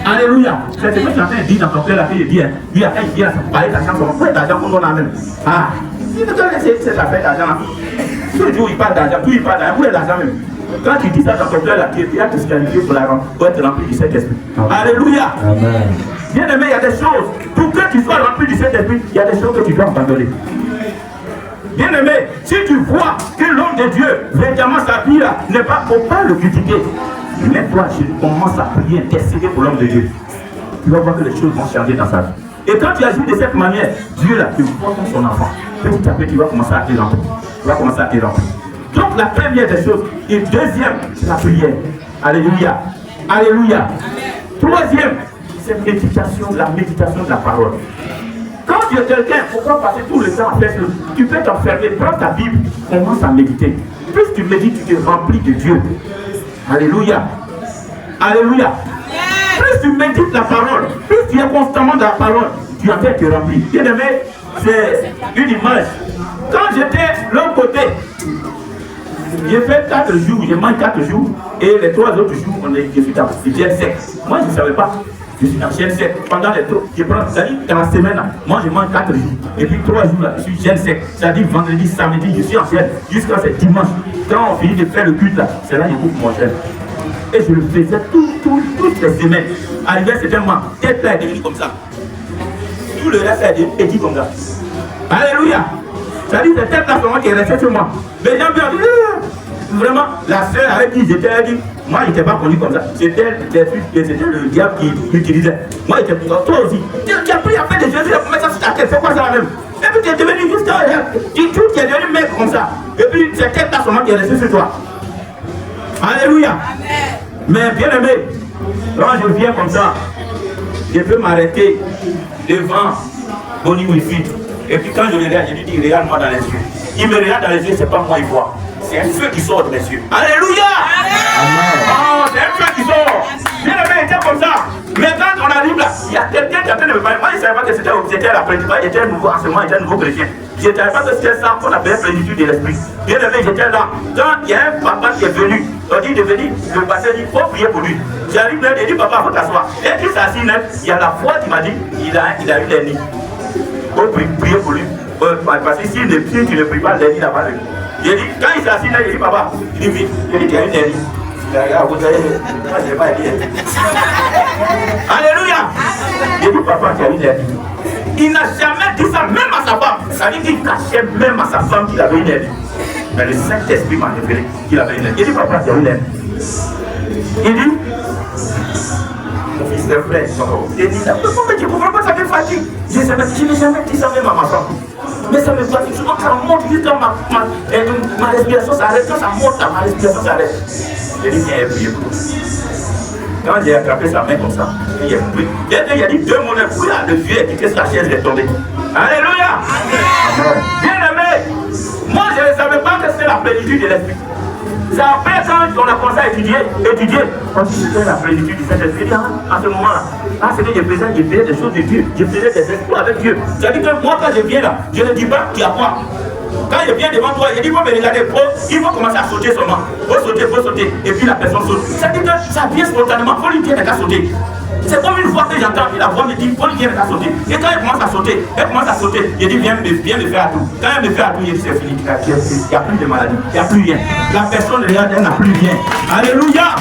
Alléluia. C'est ce que tu as fait dire dans ton cœur là, qu'il dit, lui après il vient pour parler d'argent, pour faire d'argent pour nous là même. Ah, il me donne cette affaire d'argent là. Tous les jours il parle d'argent, tout il parle d'argent, où est l'argent même? Quand tu dis ça dans ton cœur là, tu es déjà disqualifié pour être rempli du Saint-Esprit. Alléluia. Amen. Bien aimé, il y a des choses, pour que tu sois rempli du Saint-Esprit, il y a des choses que tu dois abandonner. Bien aimé, si tu vois que l'homme de Dieu, véritablement sa vie là, n'est pas, faut pas le critiquer. Mais toi, tu commences à prier, intercéder pour l'homme de Dieu. Tu vas voir que les choses vont changer dans sa vie. Et quand tu agis de cette manière, Dieu là, tu vois comme son enfant. Petit à petit, tu vas commencer à te remplir. Tu vas commencer à te remplir. Donc la première des choses. Et deuxième, c'est la prière. Alléluia. Alléluia. Troisième, c'est la méditation de la parole. Quand tu es quelqu'un, pourquoi passer tout le temps à faire ça? Tu peux t'enfermer, prends ta Bible, commence à méditer. Plus tu médites, tu te remplis de Dieu. Alléluia. Alléluia. Plus tu médites la parole, plus tu es constamment dans la parole, tu en fait te remplir. Bien aimé, c'est une image. Quand j'étais de l'autre côté, j'ai fait 4 jours, je mange 4 jours, et les 3 autres jours, je suis dans le gel sec. Moi, je ne savais pas. Je suis dans le gel sec. Pendant les 3, je prends, c'est-à-dire dans la semaine, là, moi je mange 4 jours. Et puis 3 jours, là, je suis gel sec. C'est-à-dire vendredi, samedi, je suis en gel. Jusqu'à ce dimanche. Quand on finit de faire le culte, là, c'est là que je coupe mon gel. Et je le faisais toutes les semaines. Arrivé à ce moment, tête là est devenue comme ça. Tout le reste est devenu comme ça. Alléluia. C'est-à-dire que cette tête là, c'est moi qui est resté sur moi. Les gens me disent, vraiment, la sœur avec qui j'étais, elle dit, moi je n'étais pas connu comme ça. C'était le diable qui l'utilisait. Moi j'étais pour toi aussi. Tu as pris à faire des Jésus pour mettre ça sur ta tête, c'est quoi ça la même? Et puis tu es devenu juste tu es devenu mec comme ça. Et puis cette tête là, c'est moi qui est resté sur toi. Alléluia. Mais bien aimé, quand je viens comme ça, je peux m'arrêter devant Bonnie Wifi. Et puis quand je le regarde, je lui dis, regarde-moi dans les yeux. Il me regarde dans les yeux, c'est pas moi, il voit. C'est un feu qui sort de mes yeux. Alléluia. Oh, c'est un feu qui sort. Bien aimé, il était comme ça. Mais quand on arrive là, il y a quelqu'un qui est en train de me parler. Moi, je ne savais pas que c'était la prédication. J'étais un nouveau enseignement, j'étais un nouveau chrétien. Je ne savais pas que c'était ça qu'on appelait plénitude de l'esprit. Bien aimé, j'étais là. Quand il y a un papa qui est venu, on dit de venir, le pasteur dit, il faut prier pour lui. J'arrive là, il dit, papa, il faut t'asseoir. Et puis ça s'assit net, il y a la foi qui m'a dit, il a eu les nids. Il faut prier pour lui. Parce que si tu ne pries pas, les nids là-bas. J'ai dit, quand il s'est assis là, il dit, papa, il dit, vite, il dit, tu as une hernie. Regarde, vous avez, moi je n'ai pas dit. Alléluia. Il dit, papa, tu as une hernie. Il n'a jamais dit ça, même à sa femme. Ça veut dire qu'il cachait même à sa femme qu'il avait une hernie. Mais le Saint-Esprit m'a révélé qu'il avait une hernie. Il dit, papa, tu as une hernie. Il dit, mon fils, c'est vrai. Il dit, mais tu ne comprends pas, ça me fatigue. Je n'ai jamais dit ça même à ma femme. Mais ça me fatigue, souvent ça monte jusqu'à ma respiration s'arrête. Quand ça monte, ma respiration s'arrête. J'ai dit, viens prier pour toi. Quand j'ai attrapé sa main comme ça, il a prié. Il a dit 2 mots, le vieux est quitté, sa chaise est tombée. Alléluia. Bien aimé, moi je ne savais pas que c'était la plénitude de l'esprit. C'est après quand on a commencé à étudier, on dit c'était la plénitude du Saint-Esprit. À ce moment-là, c'est que je faisais des choses de Dieu, je faisais des exploits avec Dieu. C'est-à-dire que moi quand je viens là, je ne dis pas qu'il y a quoi. Quand il vient devant toi, il dit, il faut me regarder, il faut commencer à sauter seulement. Faut sauter. Et puis la personne saute. Ça dit que ça vient spontanément, il faut lui dire qu'à sauter. C'est comme une fois que j'entends, la voix me dit, il faut lui dire qu'à sauter. Et quand elle commence à sauter, il dit, viens me faire à tout. Quand elle me fait à tout, il dit, c'est fini. Il n'y a plus de maladie, il n'y a plus rien. La personne regarde, elle n'a plus rien. Alléluia.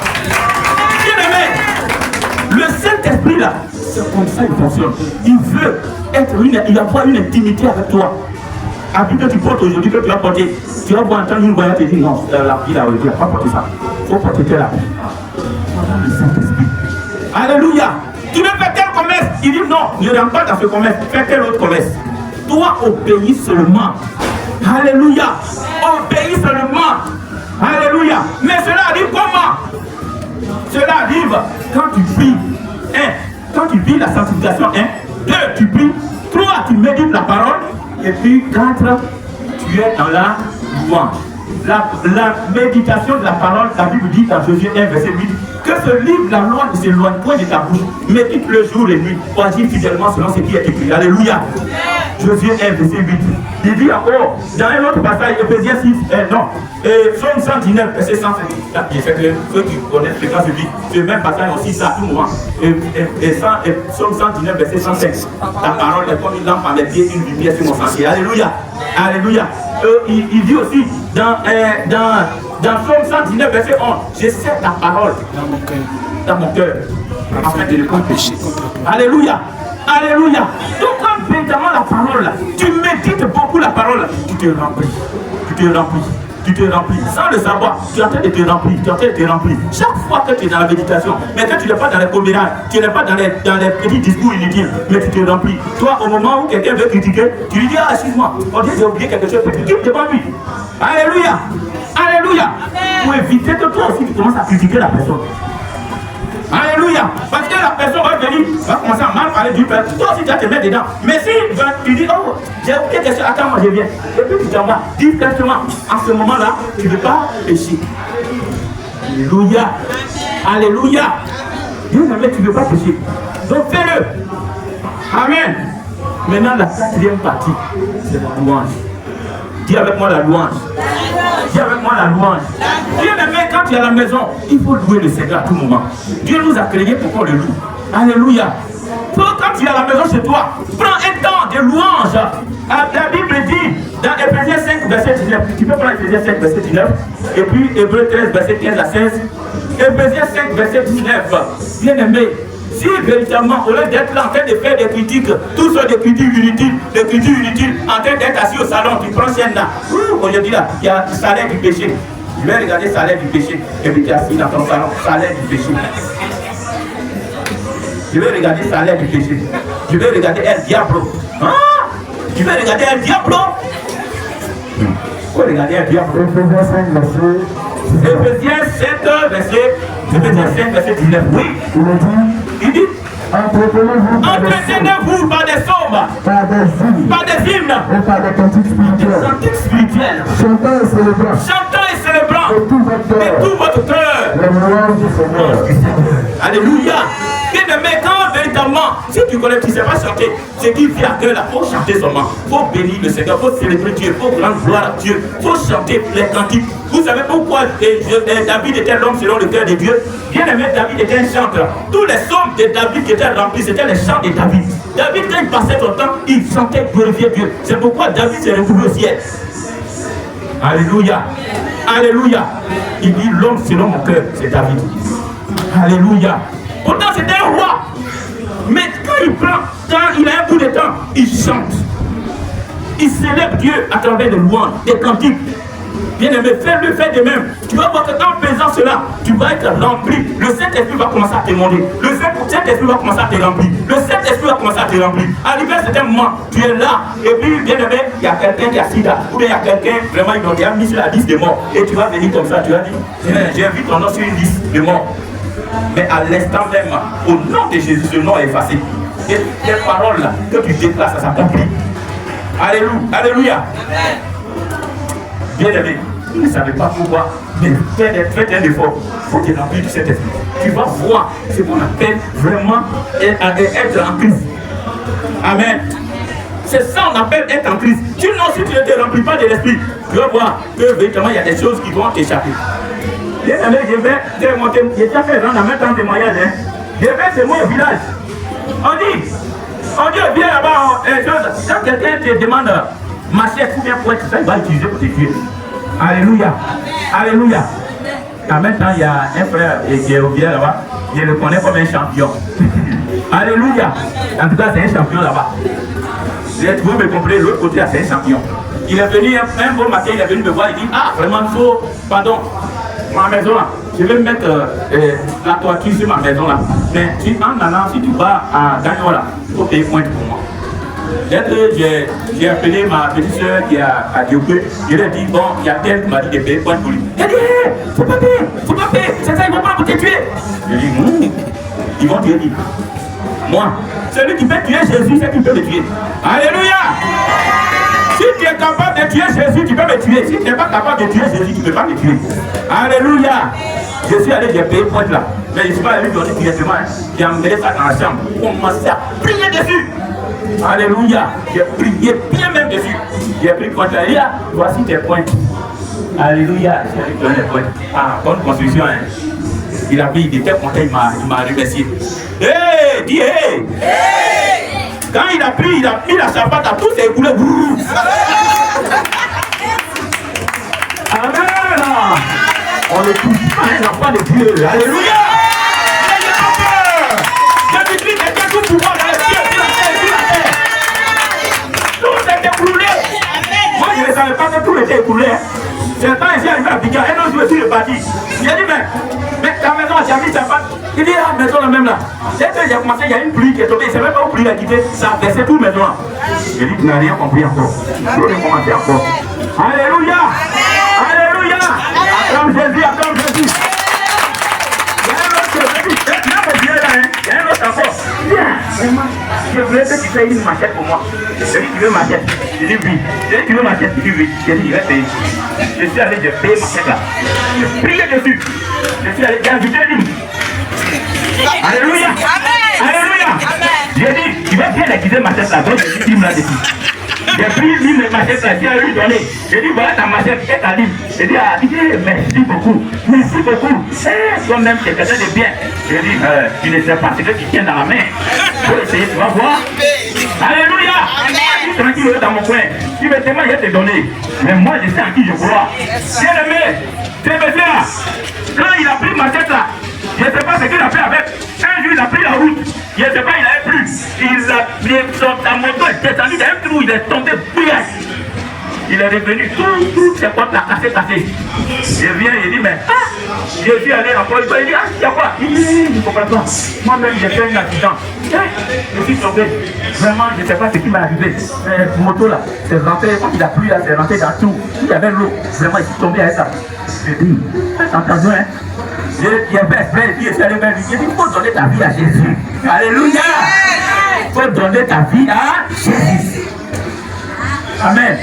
Le Saint-Esprit là, c'est comme ça qu'il fonctionne. Il veut avoir une intimité avec toi. Après que tu portes aujourd'hui, que tu vas porter, tu vas voir entendre une voix et te dire non, la vie là, il ne va pas porter ça. Il faut porter la vie. Le Saint-Esprit. Alléluia. Tu veux faire quel commerce? Il dit non, ne rentre pas dans ce commerce, fais quel autre commerce. Toi, obéis seulement. Alléluia. Obéis seulement. Alléluia. Mais cela arrive comment? Cela arrive quand tu pries. 1. Quand tu vis la sanctification. 1. 2. Tu pries. 3. Tu médites la parole. Et puis 4. Tu es dans la louange. La méditation de la parole, la Bible dit dans Josué 1, verset 8, que ce livre, la loi, ne s'éloigne point de ta bouche. Médite le jour et nuit pour agir fidèlement selon ce qui est écrit. Alléluia. Josué 1, verset 8. Il dit encore, dans un autre passage, Ephésiens 6, Psaume 119, verset 105. Je sais que ceux qui connaissent le cas de vie, ce même passage aussi, ça à tout moment. Psaume 119, verset 105. Ta parole est comme une lampe à mes pieds, une lumière sur mon sentier. Alléluia. Alléluia. Il dit aussi, dans Psaume 119, verset 11, je sais ta parole dans mon cœur, afin de ne pas pécher. Alléluia. Alléluia. Donc quand véritablement la parole, là, tu médites beaucoup la parole, tu te remplis. Tu te remplis. Tu te remplis. Sans le savoir, tu es en train de te remplir. Tu es en train de te remplir. Chaque fois que tu es dans la méditation, mais que tu n'es pas dans les commérages, tu n'es pas dans les petits discours inutiles, mais tu te remplis. Toi, au moment où quelqu'un veut critiquer, tu lui dis, ah, excuse-moi, on dit j'ai oublié quelque chose, tu quittes devant lui. Alléluia. Alléluia. Pour éviter que toi aussi tu commences à critiquer la personne. Alléluia. Parce que la personne va venir, va commencer à mal parler du Père. Toi aussi tu vas te mettre dedans. Mais si tu dis, oh, j'ai oublié quelque chose, attends, moi je viens. Et puis tu t'en vas. Discrètement. En ce moment-là, tu ne veux pas pécher. Alléluia. Alléluia. Dieu n'aimait, tu ne veux pas pécher. Donc fais-le. Amen. Maintenant, la quatrième partie, c'est la louange. Dis avec moi la louange. Dis avec moi la louange. Dieu m'aime, quand tu es à la maison, il faut louer le Seigneur à tout moment. Dieu nous a créés pour qu'on le loue. Alléluia. Quand tu es à la maison chez toi, prends un temps de louange. La Bible dit dans Ephésiens 5, verset 19. Tu peux prendre Ephésiens 5, verset 19. Et puis Hébreux 13, verset 15 à 16. Ephésiens 5, verset 19. Bien aimé. Si véritablement, au lieu d'être là en train de faire des critiques, tout ça des critiques inutiles, en train d'être assis au salon, tu prends chaîne là, aujourd'hui là, il y a le salaire du péché. Je vais regarder le salaire du péché, et puis tu es assis dans ton salon, salaire du péché. Je vais regarder le salaire du péché. Je vais regarder El Diablo. Ah, tu veux regarder El Diablo? Faut regarder El Diablo. Ephésiens 5, verset 19. Oui. Il dit, entretenez-vous par des psaumes, par des hymnes, et par des cantiques spirituels, chantant et célébrant de tout votre cœur les louanges du Seigneur. Alléluia. Bien-aimé, quand véritablement, si tu connais, tu ne sais pas chanter, ce qui vient à cœur là, il faut chanter seulement. Il faut bénir le Seigneur, il faut célébrer Dieu, il faut rendre gloire à Dieu, il faut chanter les cantiques. Vous savez pourquoi David était l'homme selon le cœur de Dieu? Bien-aimé, David était un chanteur. Tous les psaumes de David qui étaient remplis, c'était les chants de David. David, quand il passait son temps, il chantait, glorifier Dieu. C'est pourquoi David s'est retrouvé au ciel. Alléluia. Alléluia. Il dit l'homme selon mon cœur, c'est David. Alléluia. Pourtant c'était un roi. Mais quand il a un bout de temps, il chante. Il célèbre Dieu à travers des louanges, des cantiques. Bien aimé, fais-le, fais de même. Tu vas voir que en faisant cela, tu vas être rempli. Le Saint-Esprit va commencer à te demander. Le Saint-Esprit va commencer à te remplir. Le Saint-Esprit va commencer à te remplir. Arrivé à un certain moment, tu es là. Et puis, bien aimé, il y a quelqu'un qui a sida. Ou bien il y a quelqu'un, vraiment, il a mis sur la liste de morts. Et tu vas venir comme ça, tu vas dire, j'ai vu ton nom sur une liste de morts. Mais à l'instant même, au nom de Jésus, ce nom est effacé. Et les paroles là, que tu déclares, ça s'accomplit. Alléluia. Alléluia. Bien aimé, vous ne savez pas pourquoi, mais faites un effort. Il faut te remplir de cet esprit. Tu vas voir ce qu'on appelle vraiment être en Christ. Amen. C'est ça qu'on appelle être en Christ. Sinon, si tu ne te remplis pas de l'esprit, tu vas voir que véritablement il y a des choses qui vont t'échapper. Je vais monter, j'ai déjà fait dans la même temps témoignage. Je vais chez moi au village. On dit, viens là-bas, quand quelqu'un te demande machette ou bien pointe, ça il va utiliser pour te tuer. Alléluia. Alléluia. En même temps, il y a un frère qui est au village là-bas, je le connais comme un champion. Alléluia. En tout cas, c'est un champion là-bas. Vous me comprenez, l'autre côté, c'est un champion. Il est venu un beau matin, il est venu me voir, il dit, ah, vraiment, il faut, pardon, ma maison là, je vais mettre la toiture sur ma maison là. Mais en allant, si tu vas à Gagnon là, il faut payer pointe pour moi. Dès que j'ai appelé ma petite soeur qui est à Diopé, je lui ai dit, bon, il y a tel qui m'a dit de payer pointe pour lui. Il a dit, hey, faut pas payer, c'est ça, ils vont pas te tuer. Je lui ai dit, ils vont tuer qui? Moi, celui qui peut tuer Jésus, c'est qui peut me tuer. Alléluia! Si tu es capable de tuer Jésus, tu peux me tuer. Si tu n'es pas capable de tuer Jésus, tu ne peux pas me tuer. Alléluia! Je suis allé, j'ai payé pointe là. Mais je ne suis pas allé donner directement. J'ai emmené ça dans la chambre. Pour commencer à prier dessus. Alléluia! J'ai prié bien même dessus. J'ai pris pointe là. Là, voici tes pointes. Alléluia! J'ai donné les pointes. Ah, bonne construction, hein. Il était content, il m'a remercié. Hey, dis hey! Hey! Quand il a pris, il a mis la sapate à tout s'est écoulé. Amen! On ne touche pas un enfant de Dieu. Alléluia! N'ayez pas peur! Jésus-Christ était tout pouvoir dans les cieux, sur la terre. Tout s'est écoulé. Moi, je ne savais pas que tout était écoulé. C'est un temps ici arrivé à Bika, un autre jour sur le bâti. J'ai dit, mais ta maison, j'ai mis sa patte. Il dit, la maison la même là. Dès que j'ai commencé, il y a une pluie qui est tombée. Il ne sait même pas où pluie a quitté. Ça a versé tout maison là. J'ai dit, tu n'as rien compris encore. Il faut recommencer encore. Alléluia! Alléluia! Acclame Jésus, acclame Jésus. Il y a un autre qui est venu. Il y a mon Dieu là, hein. Il y a un autre encore. Viens, vraiment. Je voulais que tu payes une machette pour moi. J'ai dit, tu veux machette? J'ai dit, oui. J'ai dit, tu veux machette? J'ai dit, oui. J'ai dit, il va payer. Je suis allé, j'ai payé machette là. J'ai prié dessus. Je suis allé, j'ai invité lui. Alléluia! Alléluia! J'ai dit, tu vas bien acquiser ma tête là, donc j'ai dit, là dessus. J'ai pris l'île de ma tête là, j'ai lui donné. J'ai dit, voilà ta machette et ta livre. J'ai dit, ah, merci beaucoup. Merci beaucoup. Toi-même, c'est quelqu'un de bien. J'ai dit, tu ne sais pas ce que tu tiens dans la main. Tu peux essayer, tu vas voir. Alléluia! Je suis tranquille dans mon coin. Tu veux tellement, je vais te donner. Mais moi, je sais à qui je crois. Bien aimé, c'est monsieur là. Quand il a pris ma tête là, je ne sais pas ce qu'il a fait avec. Un jour, il a pris la route. Je ne sais pas, il n'avait plus. Il a pris sa moto, il est descendu, il a un trou, il est tombé. Il est revenu, tout ses portes là, cassé. Je viens, il dit, mais je suis allé encore, il dit, ah, il y a quoi? Il dit, je ne comprends pas. Moi-même, j'ai fait un accident. Je suis tombé. Vraiment, je ne sais pas ce qui m'est arrivé. Cette moto là, c'est rentré, quand il a plu là, c'est rentré dans tout. Il y avait l'eau. Vraiment, il est tombé avec ça. Je dis, t'as entendu, hein? J'ai fait exprès, et puis je suis allé vers lui. J'ai dit, il faut donner ta vie à Jésus. Alléluia! Il faut donner ta vie à Jésus. Amen.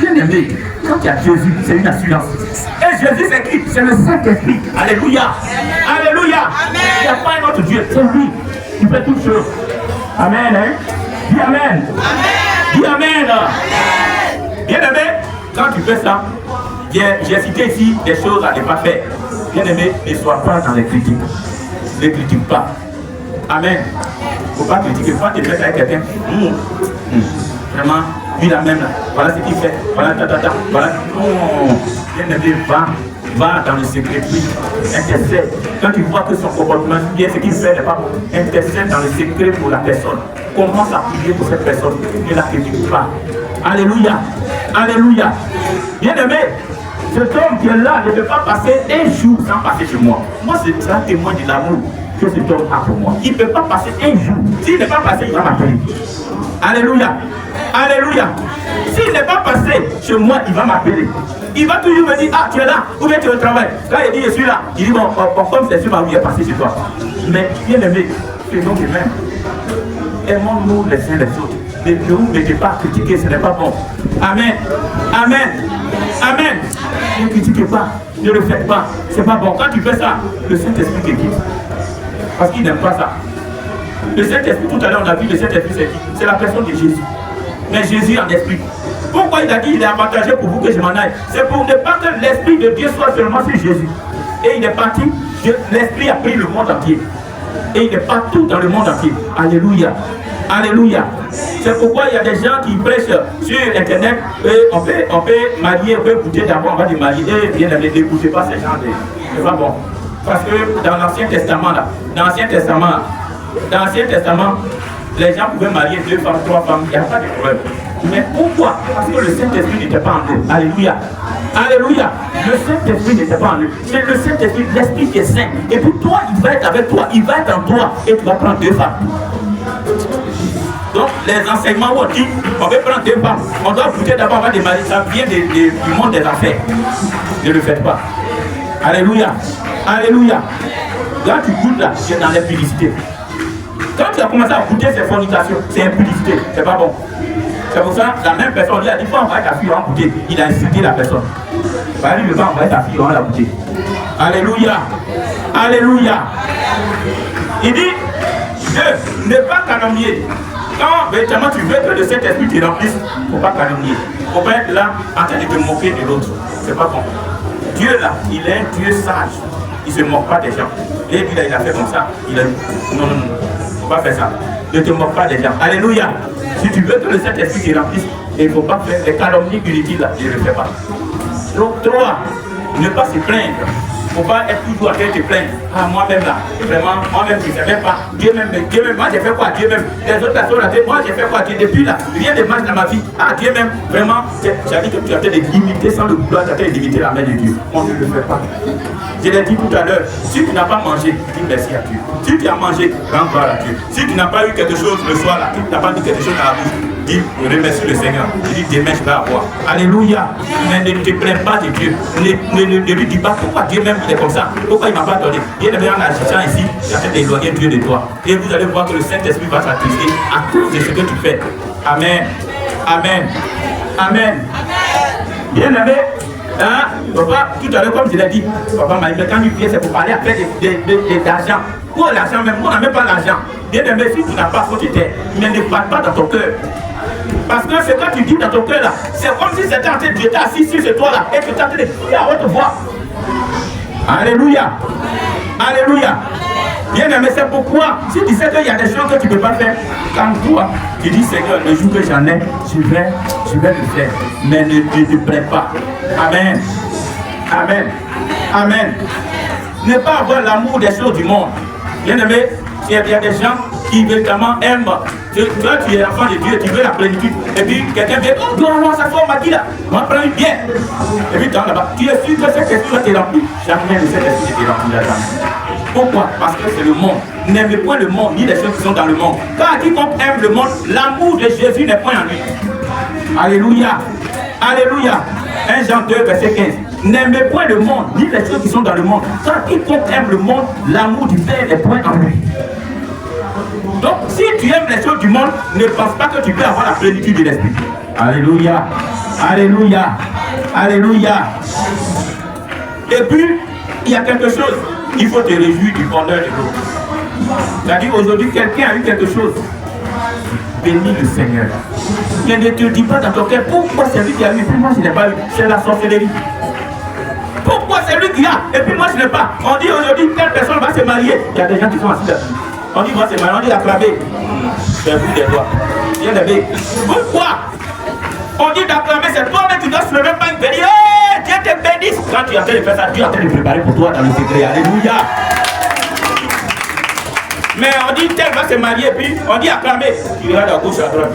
Bien aimé, quand il y a Jésus, c'est une assurance. Et Jésus, c'est qui? C'est le Saint-Esprit. Alléluia. Alléluia. Il n'y a pas un autre Dieu, c'est lui qui fait toutes choses. Amen. Hein? Dis Amen. Dis Amen. Bien aimé, quand tu fais ça, j'ai cité ici des choses à ne pas faire. Bien aimé, ne sois pas dans les critiques. Ne critique pas. Amen. Il ne faut pas critiquer. Quand tu fais avec quelqu'un, vraiment, lui la même là, voilà ce qu'il fait, voilà voilà. Non, bien aimé, va dans le secret, puis intercède. Quand tu vois que son comportement, bien ce qu'il fait n'est pas bon, intercède dans le secret pour la personne. Commence à prier pour cette personne, ne la critique pas. Alléluia, alléluia. Bien aimé, cet homme qui est là ne peut pas passer un jour sans passer chez moi. Moi, c'est un témoin de l'amour que cet homme a pour moi. Il ne peut pas passer un jour. S'il n'est pas passé, il va m'appeler. Alléluia. Alléluia. S'il n'est pas passé chez moi, il va m'appeler. Il va toujours me dire, ah, tu es là, ou bien tu es au travail. Quand il dit, je suis là, il dit, bon, comme c'est sûr, il est passé chez toi. Mais bien aimé, faisons de même. Aimons-nous les uns les autres. Ne vous mettez pas à critiquer, ce n'est pas bon. Amen. Amen. Amen. Ne critiquez pas, ne le faites pas. C'est pas bon. Quand tu fais ça, le Saint-Esprit te quitte. Parce qu'il n'aime pas ça. Le Saint-Esprit, tout à l'heure, on a vu le Saint-Esprit, c'est qui? C'est la personne de Jésus. mais Jésus en esprit. Pourquoi il a dit il est avantageux pour vous que je m'en aille? C'est pour ne pas que l'esprit de Dieu soit seulement sur Jésus. Et il est parti, l'esprit a pris le monde entier. Et il est partout dans le monde entier. Alléluia. Alléluia. C'est pourquoi il y a des gens qui prêchent sur internet et on peut marier, on peut écouter d'abord, on va dire marier. Et bien n'écoutez pas ces gens. C'est pas bon. Parce que dans l'Ancien Testament, dans l'Ancien Testament, les gens pouvaient marier 2 femmes, 3 femmes, il n'y a pas de problème. Mais pourquoi? Parce que le Saint-Esprit n'était pas en eux. Alléluia. Alléluia. Le Saint-Esprit n'était pas en eux. C'est le Saint-Esprit, l'Esprit qui est saint. Et puis toi, il va être avec toi, il va être en toi et tu vas prendre 2 femmes. Donc les enseignements où on dit on veut prendre 2 femmes, on doit goûter d'abord avant de marier, ça vient du monde des affaires. Ne le faites pas. Alléluia. Alléluia. Quand tu goûtes là, tu es dans l'impudicité. Quand tu as commencé à goûter ces fornications, c'est impudicité, c'est pas bon. C'est pour ça la même personne lui a dit faut envoyer ta fille en goûter. Il a insulté la personne. Bah lui, il va envoyer ta fille en la goûter. Alléluia. Alléluia. Il dit ne pas calomnier. Quand véritablement tu veux que le Saint-Esprit te remplisse, il ne faut pas calomnier. Il ne faut pas être là en train de te moquer de l'autre. C'est pas bon. Dieu là, il est un Dieu sage. Il ne se moque pas des gens. Et puis là, il a fait comme ça. Il a dit non, non, non, il ne faut pas faire ça. Ne te moque pas des gens. Alléluia. Si tu veux que le Saint-Esprit te remplisse, il ne faut pas faire les calomnies inutiles là. Ne le fais pas. Donc, 3, ne pas se plaindre. Il ne faut pas être toujours en train de te plaindre. Ah, moi-même là, vraiment, moi-même, je ne sais même pas. Dieu même, moi j'ai fait quoi? Dieu même. Les autres personnes là, moi j'ai fait quoi? Dieu, depuis là, rien de mal dans ma vie. Ah, Dieu même, vraiment, j'ai dit que tu as fait de limiter sans le vouloir, tu as fait de limiter la main de Dieu. On ne le fait pas. Je l'ai dit tout à l'heure, si tu n'as pas mangé, dis merci à Dieu. Si tu as mangé, rends gloire à Dieu. Si tu n'as pas eu quelque chose le soir là, si tu n'as pas mis quelque chose dans la bouche, dis remercie le Seigneur. Dis demain je vais avoir. Alléluia. Mais ne te plains pas de Dieu. Ne lui dis pas pourquoi Dieu même il est comme ça. Pourquoi il ne m'a pas donné. Bien évidemment, en agissant ici, tu as fait éloigner Dieu de toi. Et vous allez voir que le Saint-Esprit va s'attrister à cause de ce que tu fais. Amen. Amen. Amen. Bien aimé. Hein? Papa, tout à l'heure, comme je l'ai dit, papa m'a dit, quand il vient, c'est pour parler après d'argent. Pour l'argent même, on n'a même pas l'argent. Bien aimé, si tu n'as pas, faut te taire. Mais ne parle pas dans ton cœur. Parce que ce que tu dis dans ton cœur là, c'est comme si c'était en train de t'être assis sur ce toit là et que tu es en train de dire à haute voix. Alléluia. Alléluia. Bien aimé, c'est pourquoi, si tu sais qu'il y a des choses que tu ne peux pas faire, quand toi, tu dis Seigneur, le jour que j'en ai, je vais le faire. Mais ne te plains pas. Amen. Amen. Amen. Ne pas avoir l'amour des choses du monde. Bien aimé, il y a des gens qui véritablement aiment. Toi, tu es enfant de Dieu, tu veux la plénitude. Et puis quelqu'un vient, oh non, ça fait, on m'a dit là, on prend une bien. Et puis tu es là-bas. Tu es sûr que cette question-là t'est remplie. Jamais de cette question t'est remplie là-dedans. Pourquoi? Parce que c'est le monde. N'aimez point le monde, ni les choses qui sont dans le monde. Quand quiconque aime le monde, l'amour de Jésus n'est point en lui. Alléluia. Alléluia. 1 Jean 2, verset 15. N'aimez point le monde, ni les choses qui sont dans le monde. Quand quiconque aime le monde, l'amour du Père n'est point en lui. Donc, si tu aimes les choses du monde, ne pense pas que tu peux avoir la plénitude de l'esprit. Alléluia. Alléluia. Alléluia. Et puis, il y a quelque chose. Il faut te réjouir du bonheur de l'autre. C'est-à-dire, aujourd'hui, quelqu'un a eu quelque chose. Bénis le Seigneur. Mais ne te dis pas dans ton cœur, pourquoi c'est lui qui a eu, et puis moi je n'ai pas eu. C'est la sorcellerie. Pourquoi c'est lui qui a, et puis moi je n'ai pas. On dit aujourd'hui, telle personne va se marier. Il y a des gens qui sont assis là. On dit, va se marier, on dit acclamer. C'est un bout des doigts. Viens d'aimer. Pourquoi? On dit d'acclamer, c'est toi, mais tu dois se lever pas une bénie. Hey, Dieu te bénisse. Quand tu es en train de faire ça, Dieu est en train de préparer pour toi dans le secret. Alléluia. Mais on dit, tel va se marier, puis on dit acclamer. Tu regardes à gauche, à droite.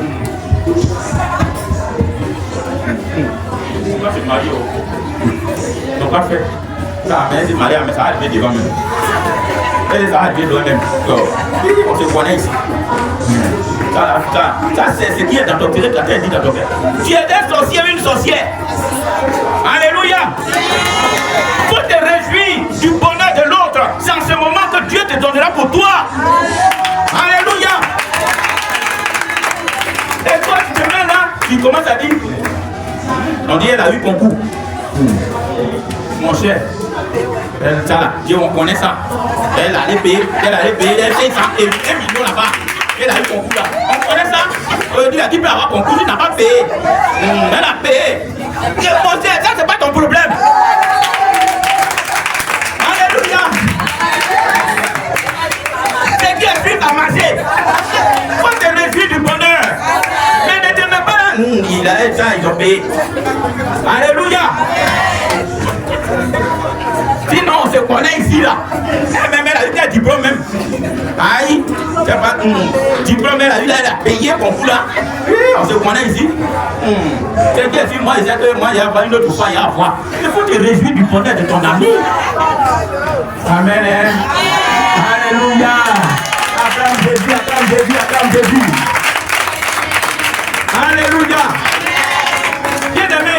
On va se marier. Donc, on va faire. Ça, mais c'est marié, mais ça va arriver devant même. Et ça va arriver devant même. On se connaît ici. Ça c'est ce qui est dans ton cœur, tu as dit dans ton cœur. Tu es un sorcier ou une sorcière. Alléluia. Il faut te réjouir du bonheur de l'autre. C'est en ce moment que Dieu te donnera pour toi. Alléluia. Et toi, tu te mets là, tu commences à dire, on dit elle a eu concours. Mon cher, ça là, Dieu, on connaît ça. Elle allait payer, elle paye ça et 1 million là-bas. Elle a eu concours là. On connaît ça. Aujourd'hui, qui peut avoir concours, tu n'as pas payé. Elle a payé. Ça, c'est pas ton problème. Alléluia. C'est Dieu qui a marché. Faut te réjouir du bonheur. Mais ne te mets pas là. Il a ça, ils ont payé. Alléluia. Sinon, on se connaît ici là. Même elle a eu un diplôme même. Aïe, c'est pas diplôme, elle a eu là, elle a payé pour vous là. On se connaît ici. C'est bien si moi, il y a une autre fois, il y a à voir. Il faut te réjouir du bonheur de ton ami. Amen. Alléluia. Acclame Jésus, acclame Jésus, acclame Jésus. Alléluia. Bien-aimé,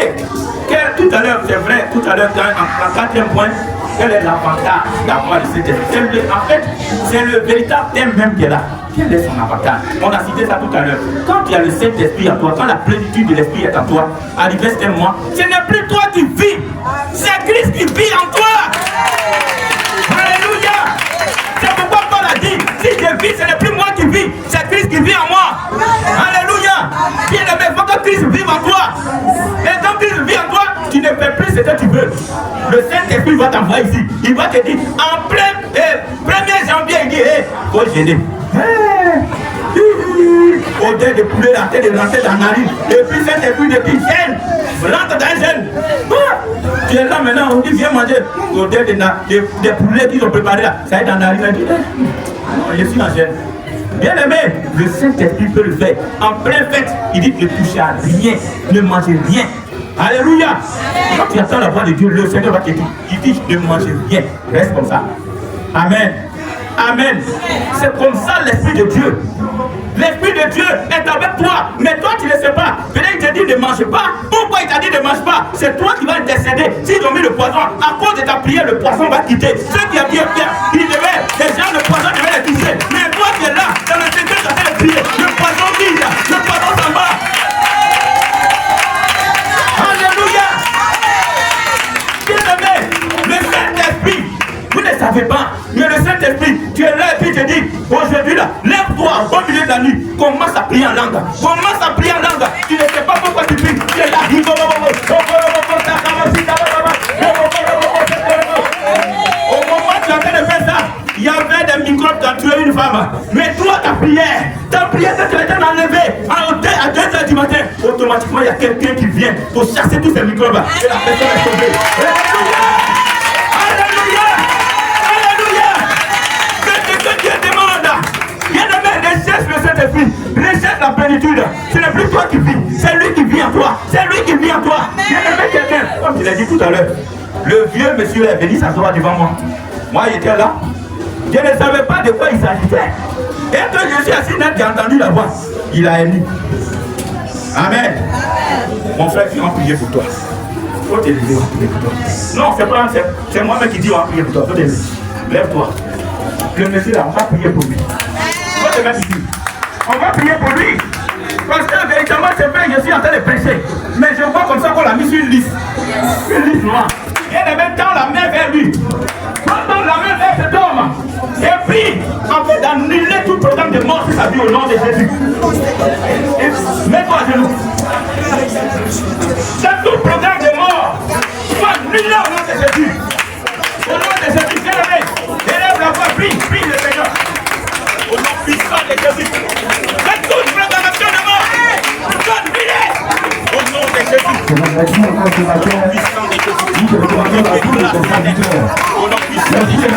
tout à l'heure, c'est vrai, tout à l'heure, en quatrième point, quel est l'avantage d'avoir le Saint-Esprit? En fait, c'est le véritable thème même qui est là. Quel est son avantage? On a cité ça tout à l'heure. Quand il y a le Saint-Esprit en toi, quand la plénitude de l'Esprit est en toi, à l'université, moi, ce n'est plus toi qui vis, c'est Christ qui vit en toi. Alléluia. C'est pourquoi Paul a dit, si je vis, ce n'est plus moi qui vis, c'est Christ qui vit en moi. Alléluia. Bien aimé, il faut que Christ vive en toi. Et quand Christ vit en toi, tu ne fais plus ce que tu veux. Le Saint-Esprit va t'envoyer ici. Il va te dire, en plein 1er janvier, il dit, faut gêner. Odeur de poulet, la tête de rentrer dans la narine. Et puis Saint-Esprit de dit, gêne, rentre dans la gêne. Tu es là maintenant, on dit, viens manger. Odeur de poulet qu'ils ont préparé là. Ça est dans la narine. Il dit, je suis en gêne. Bien aimé, le Saint-Esprit peut le faire. En pleine fête, il dit, ne touchez à rien, ne mangez rien. Alléluia. Quand tu attends la voix de Dieu, le Seigneur va te dire, il dit, ne mangez rien. Reste comme ça. Amen. Amen. C'est comme ça l'Esprit de Dieu. L'Esprit de Dieu est avec toi, mais toi tu ne sais pas. Peut-être il te dit ne mange pas. Pourquoi il t'a dit ne mange pas? C'est toi qui vas intercéder. S'ils ont mis le poison, à cause de ta prière, le poison va quitter. Ceux qui ont bien fait, les gens, le poison devait les toucher. Mais toi tu es là, dans le secret, tu as fait prier. Le poison vide, le poison s'en va. Alléluia. Bien-aimé, le Saint-Esprit, vous ne savez pas, mais le Saint-Esprit, tu es là et puis tu te dis, aujourd'hui là, lève-toi au milieu de la nuit, commence à prier en langue. Commence à prier en langue. Tu ne sais pas pourquoi tu pries. Tu es là. Au moment où tu es en train de faire ça, il y avait des microbes qui ont tué une femme. Mais toi, ta prière, que tu as été enlevé à 2 h du matin, automatiquement il y a quelqu'un qui vient pour chasser tous ces microbes. Et la personne est tombée. Recherche la plénitude. Ce n'est plus toi qui vis, c'est lui qui vit en toi. C'est lui qui vit en toi. Viens aimer quelqu'un. Comme tu l'as dit tout à l'heure, le vieux monsieur est venu s'asseoir devant moi. Moi, j'étais là. Je ne savais pas de quoi il s'agissait. Et quand je suis assis là, j'ai entendu la voix. Il a ému. Amen. Mon frère, tu vas prier pour toi. Faut te lever, on va prier pour toi. Non, c'est moi-même qui dis on va prier pour toi. Faut te lever. Lève-toi. Le monsieur là, on va prier pour lui. Faut te mettre ici. On va prier pour lui. Parce que véritablement, c'est vrai, je suis en train de prêcher. Mais je vois comme ça qu'on l'a mis sur une liste. Une liste noire. Et en même temps, la main vers lui. Pendant la main vers cet homme. Et puis, en fait, d'annuler tout programme de mort sur sa vie au nom de Jésus. Mets-toi à genoux. C'est tout programme de mort. Soit annulé au nom de Jésus. Au nom de Jésus, élève la voix, prie le Seigneur. Au nom puissant de Jésus. Faites toute programmation de mort. Au nom de Jésus. Au nom puissant de Jésus. Au nom puissant de Jésus.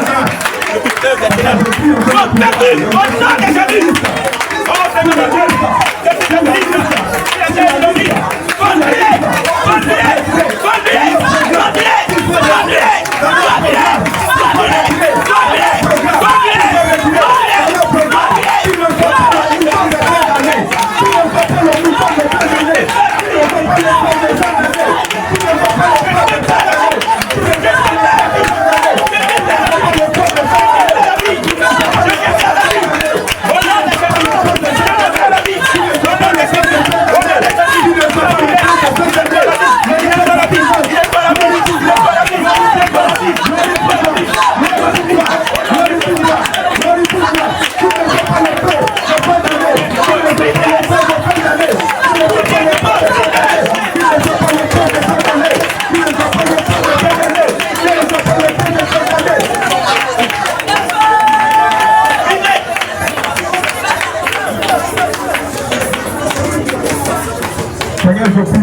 Seigneur, je prie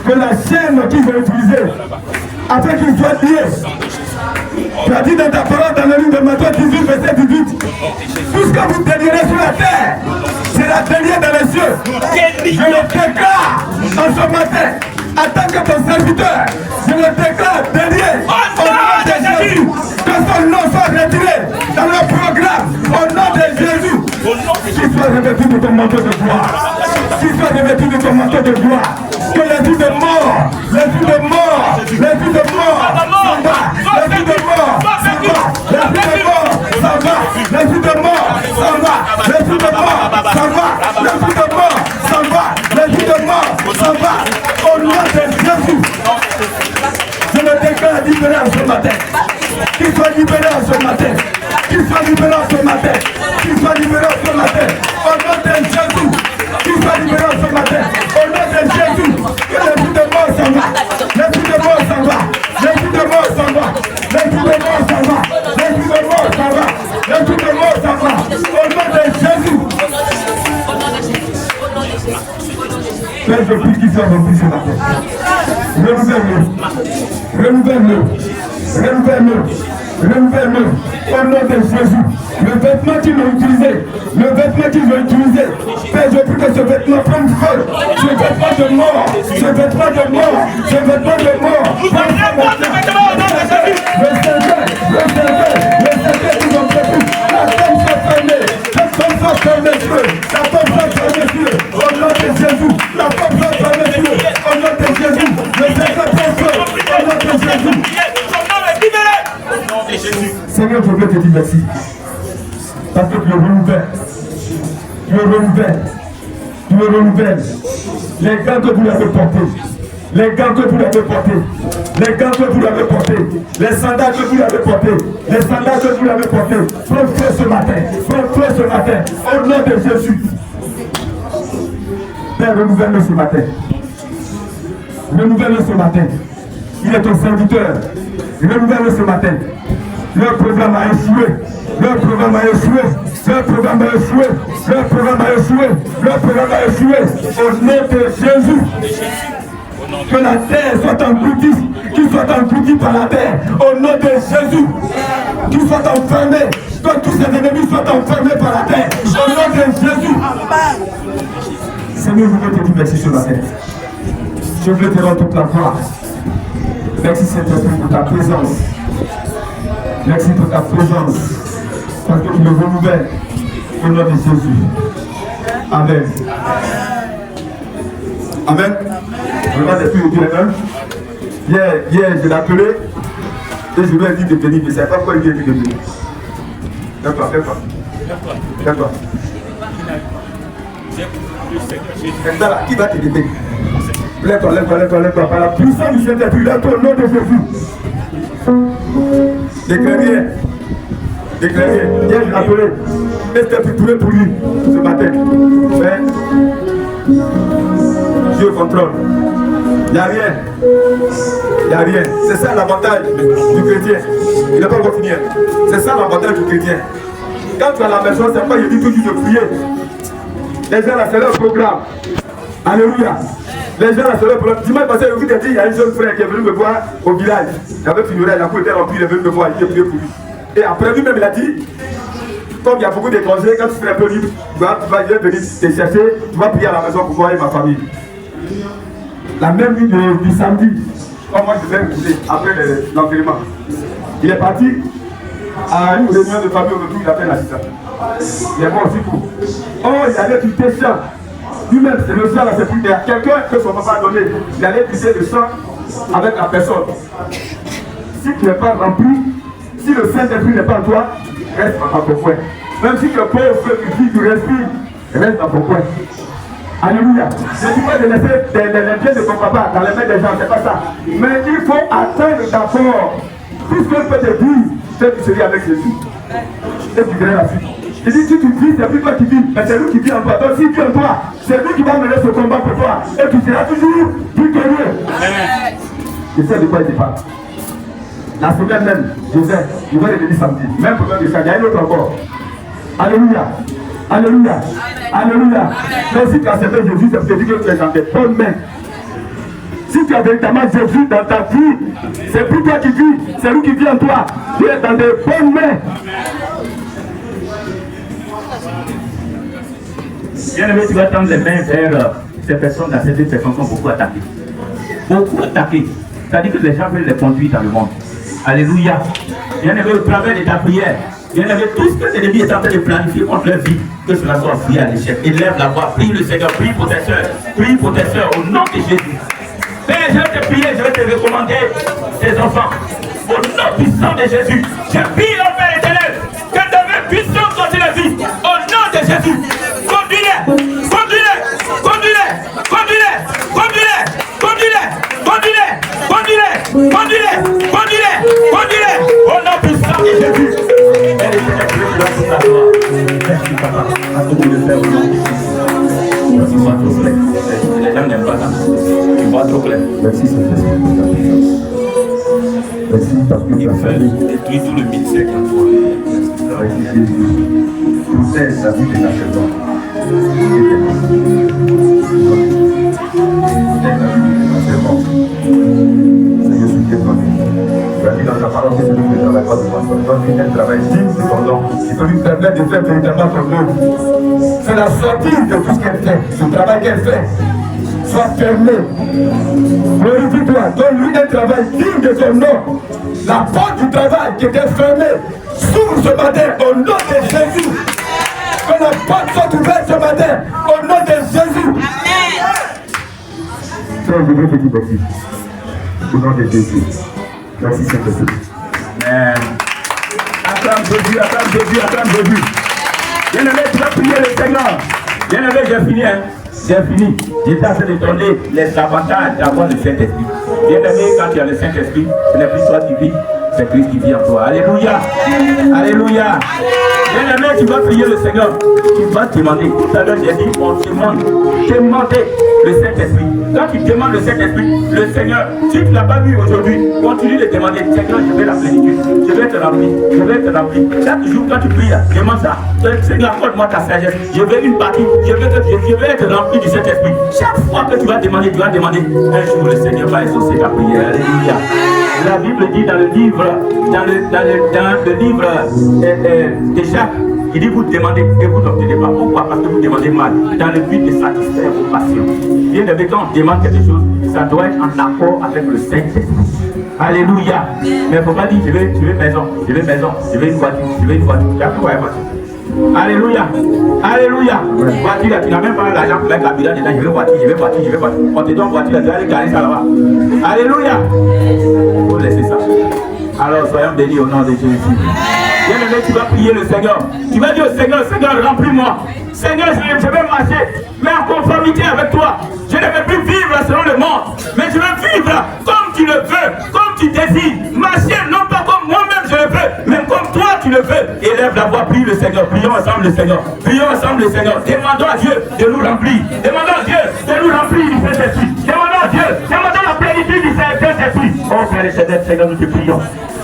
que la chaîne qu'ils vont utiliser, afin qu'ils soient liés, tu as dit dans ta parole dans le livre de Matthieu 18, verset 18, tout ce que vous délirez sur la terre, c'est la déliée dans les cieux. Je le déclare en ce matin, en tant que ton serviteur, je le déclare délié au nom de Jésus, que son nom soit retiré dans le programme, au nom de Jésus, qu'il soit revêtu de ton manteau de gloire, qu'il soit revêtu de ton manteau de gloire, que l'esprit de mort, l'esprit de mort, l'esprit de mort s'en va, l'esprit de mort s'en va, l'esprit de mort s'en va, l'esprit de mort s'en va, l'esprit de mort s'en va, l'esprit de mort s'en va, l'esprit de mort s'en va, au nom de Jésus. Je me déclare libéré en ce matin, qu'il soit libéré en ce matin, qu'il soit libéré en ce matin, qu'il soit libéré en ce matin, au nom de Jésus, qu'il soit libéré en ce matin, au nom de Jésus, que l'esprit de mort s'en va, l'esprit de mort s'en va, l'esprit de mort s'en va, l'esprit de mort s'en va, l'esprit de mort s'en va, l'esprit de mort s'en va, au nom de Jésus. Père, je prie qu'il soit rempli ce matin. Renouvelle-le, renouvelle-le, renouvelle-le, renouvelle-le, au nom de Jésus. Le vêtement qu'ils ont utilisé, le vêtement qu'ils ont utilisé, Père, je prie que ce vêtement prenne feu, ce vêtement de mort, ce vêtement de mort, ce vêtement de mort. Le Seigneur qu'ils ont prévu, la tombe soit fermée, la tombe soit fermée, la tombe soit fermée, au nom de Jésus, la tombe soit fermée, au nom de Jésus, le Seigneur prend feu, au nom de Jésus. Seigneur, je veux te dire merci. Parce que tu le renouvelles. Tu le renouvelles. Tu le renouvelles. Les gants que vous l'avez portés. Les gants que vous l'avez portés. Les gants que vous l'avez portés. Les sandales que vous l'avez portés. Les sandales que vous l'avez portés. Prends feu ce matin. Prends feu ce matin. Au nom de Jésus. Père, renouvelle-le ce matin. Renouvelle-le ce matin. Il est ton serviteur. Renouvelle-le ce matin. Leur programme a échoué. Leur programme a échoué. Leur programme a échoué. Leur programme a échoué. Leur programme a échoué. Au nom de Jésus. Que la terre soit engloutie. Qu'il soit englouti par la terre. Au nom de Jésus. Qu'il soit enfermé. Que tous ses ennemis soient enfermés par la terre. Au nom de Jésus. Seigneur, je veux te dire merci ce matin. Je veux te rendre toute la gloire. Merci Saint-Esprit pour ta présence. Merci pour ta présence. Parce que tu me renouvelles au nom de Jésus. Amen. Amen. Je vais plus dire un. Hier, je l'ai appelé et je lui ai dit de venir. Je ne sais pas pourquoi il vient de venir. D'accord, d'accord. D'accord. Qui va te guider? Lève-toi, lève-toi, lève-toi, lève-toi. Par la puissance du Saint-Esprit, lève-toi au nom de Jésus. Déclarez. Déclarez. Hier, je l'ai appelé. Et c'était pour lui ce matin. Mais Dieu contrôle. Il n'y a rien. Il n'y a rien. C'est ça l'avantage du chrétien. Il n'a pas encore fini. C'est ça l'avantage du chrétien. Quand tu es à la maison, c'est pas il dit toujours de prier. Les gens là, c'est leur programme. Alléluia. Les gens là, c'est leur programme. Dimanche passé, je vous ai dit, il y a un jeune frère qui est venu me voir au village. Il avait fini, la cour était remplie, il est venu me voir, il est prié pour lui. Et après lui-même, il a dit, comme il y a beaucoup d'étrangers, quand tu seras un peu libre, tu vas venir te chercher, tu vas prier à la maison pour moi et ma famille. La même nuit du samedi, quand moi je vais écouter, après l'entraînement, il est parti à une réunion de famille autour, il appelle l'assistant. Il est mort aussi pour. Oh, il allait tuer sang. Lui-même, c'est le sang là, c'est plus clair. Quelqu'un que son papa a donné, il allait tuer le sang avec la personne. Si tu n'es pas rempli, si le Saint-Esprit n'est pas en toi, reste dans ton coin. Même si tu es pauvre, tu respires, reste dans ton coin. Alléluia. Je ne dis pas de laisser les biens de ton papa dans les mains des gens, c'est pas ça. Mais il faut atteindre d'abord tout ce que peut te dire, c'est que tu seras avec Jésus. Et tu verras la suite. Il dit, si tu vis, c'est plus toi qui vis, mais c'est lui qui vit en toi. Donc s'il vit en toi, c'est lui qui va mener ce combat pour toi. Et tu seras toujours victorieux. Je sais de quoi il te parle. La semaine même, Joseph, il va le dire samedi. Même problème de ça, il y a un autre encore. Alléluia. Alléluia. Alléluia. Mais si tu as accepté Jésus, ça veut dire que tu es dans tes bonnes mains. Si tu as véritablement Jésus dans ta vie, c'est plus toi qui vis, c'est lui qui vit en toi. Tu es dans des bonnes mains. Bien aimé, tu vas tendre les mains vers ces personnes, ces deux personnes sont beaucoup attaquées. Beaucoup attaquées. C'est-à-dire que les gens veulent les conduire dans le monde. Alléluia. Bien aimé, au travers de ta prière, bien aimé, tout ce que l'ennemi est en train de planifier contre leur vie, que cela soit frié à l'échec. Élève la voix, prie le Seigneur, prie protecteur, au nom de Jésus. Père, je vais te prier, je vais te recommander tes enfants. Au nom puissant de Jésus, je prie au Père éternel que ta main puissante dans la vie. Au nom de Jésus, conduis-les, conduis-les, conduis-les, conduis-les, conduis-les, conduis-les, conduis-les, conduis-les, conduis-les, conduis-les, conduis-les. Au nom puissant de Jésus. Merci papa, à tout le faire au nom de Jésus. Tu vois trop clair. Les gens n'aiment pas ça. Tu vois trop clair. Merci Saint-Esprit. Merci parce que tu as fait détruire tout le ministère qui entoure. Merci Jésus. Tout est la vie de la personne. Seigneur, je suis étonné. Tu as dit dans ta parole que celui qui ne travaille pas de façon, donc il travaille digne de ton nom. Il peut lui permettre de faire véritablement ton œuvre. C'est la sortie de tout ce qu'elle fait, ce travail qu'elle fait. Sois fermé. Glorifie-toi, donne-lui un travail digne de ton nom. La porte du travail qui était fermée s'ouvre ce matin au nom de Jésus. Que la porte soit ouverte ce matin au nom de Jésus. Frère, je veux te dire merci. Au nom de Jésus. Merci Saint-Esprit. Amen. Acclame Jésus, acclame Jésus, acclame Jésus. Bien aimé, tu vas prier le Seigneur. Bien aimé, j'ai fini, hein. J'ai fini. J'étais en train de donner les avantages d'avoir le Saint-Esprit. Bien aimé, quand tu as le Saint-Esprit, ce n'est plus toi qui vis, c'est Christ qui vit en toi. Alléluia. Alléluia. Bien aimé, tu vas prier le Seigneur. Tu vas demander. Tout à l'heure, j'ai dit, on demande. Demandez le Saint-Esprit. Quand tu demandes le Saint-Esprit, le Seigneur, si tu ne l'as pas vu aujourd'hui, continue de demander. Seigneur, je veux la plénitude. Je vais te remplir. Je vais te remplir. Chaque jour, quand tu pries, demande ça. Seigneur, accorde-moi ta sagesse. Je veux une partie. Je veux être rempli du Saint-Esprit. Chaque fois que tu vas demander, un jour, le Seigneur va exaucer ta prière. Alléluia. La Bible dit dans le livre, de Jacques, il dit vous demandez et vous n'obtenez pas. Pourquoi? Parce que vous demandez mal, dans le but de satisfaire vos passions. Bien évidemment, quand on demande quelque chose, ça doit être en accord avec le Saint-Esprit. Alléluia. Mais il ne faut pas dire je veux maison, je veux une voiture, je veux une voiture. Tu as tout à voiture. Alléluia. Alléluia. Voiture, tu n'as même pas l'argent pour mettre la bilan dedans. Je veux voiture. On te donne voiture, tu vas aller garer ça là-bas. Alléluia. Il faut laisser ça. Alors soyons bénis au nom de Jésus. Bien aimé, tu vas prier le Seigneur. Tu vas dire au Seigneur, Seigneur, remplis-moi. Seigneur, je vais marcher, mais en conformité avec toi. Je ne vais plus vivre selon le monde, mais je veux vivre comme tu le veux, comme tu désires. Marcher non pas comme moi-même je le veux, mais comme toi tu le veux. Élève la voix, prie le Seigneur. Prions ensemble le Seigneur. Prions ensemble le Seigneur. Demandons à Dieu de nous remplir. Demandons à Dieu de nous remplir du Saint-Esprit. Demandons à Dieu, demandons la plénitude du Saint-Esprit. Oh Père éternel, Seigneur, nous te prions.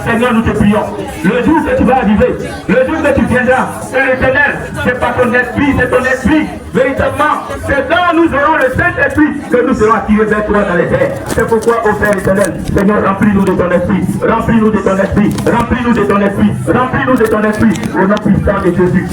Seigneur, nous te prions. Le jour que tu vas arriver, le jour que tu viendras, Père éternel, c'est pas ton esprit, c'est ton esprit. Véritablement, c'est dans nous aurons le Saint-Esprit que nous serons attirés vers toi dans les airs. C'est pourquoi, ô Père éternel, Seigneur, remplis-nous de ton esprit. Remplis-nous de ton esprit. Remplis-nous de ton esprit. Remplis-nous de ton esprit. Au nom puissant de Jésus.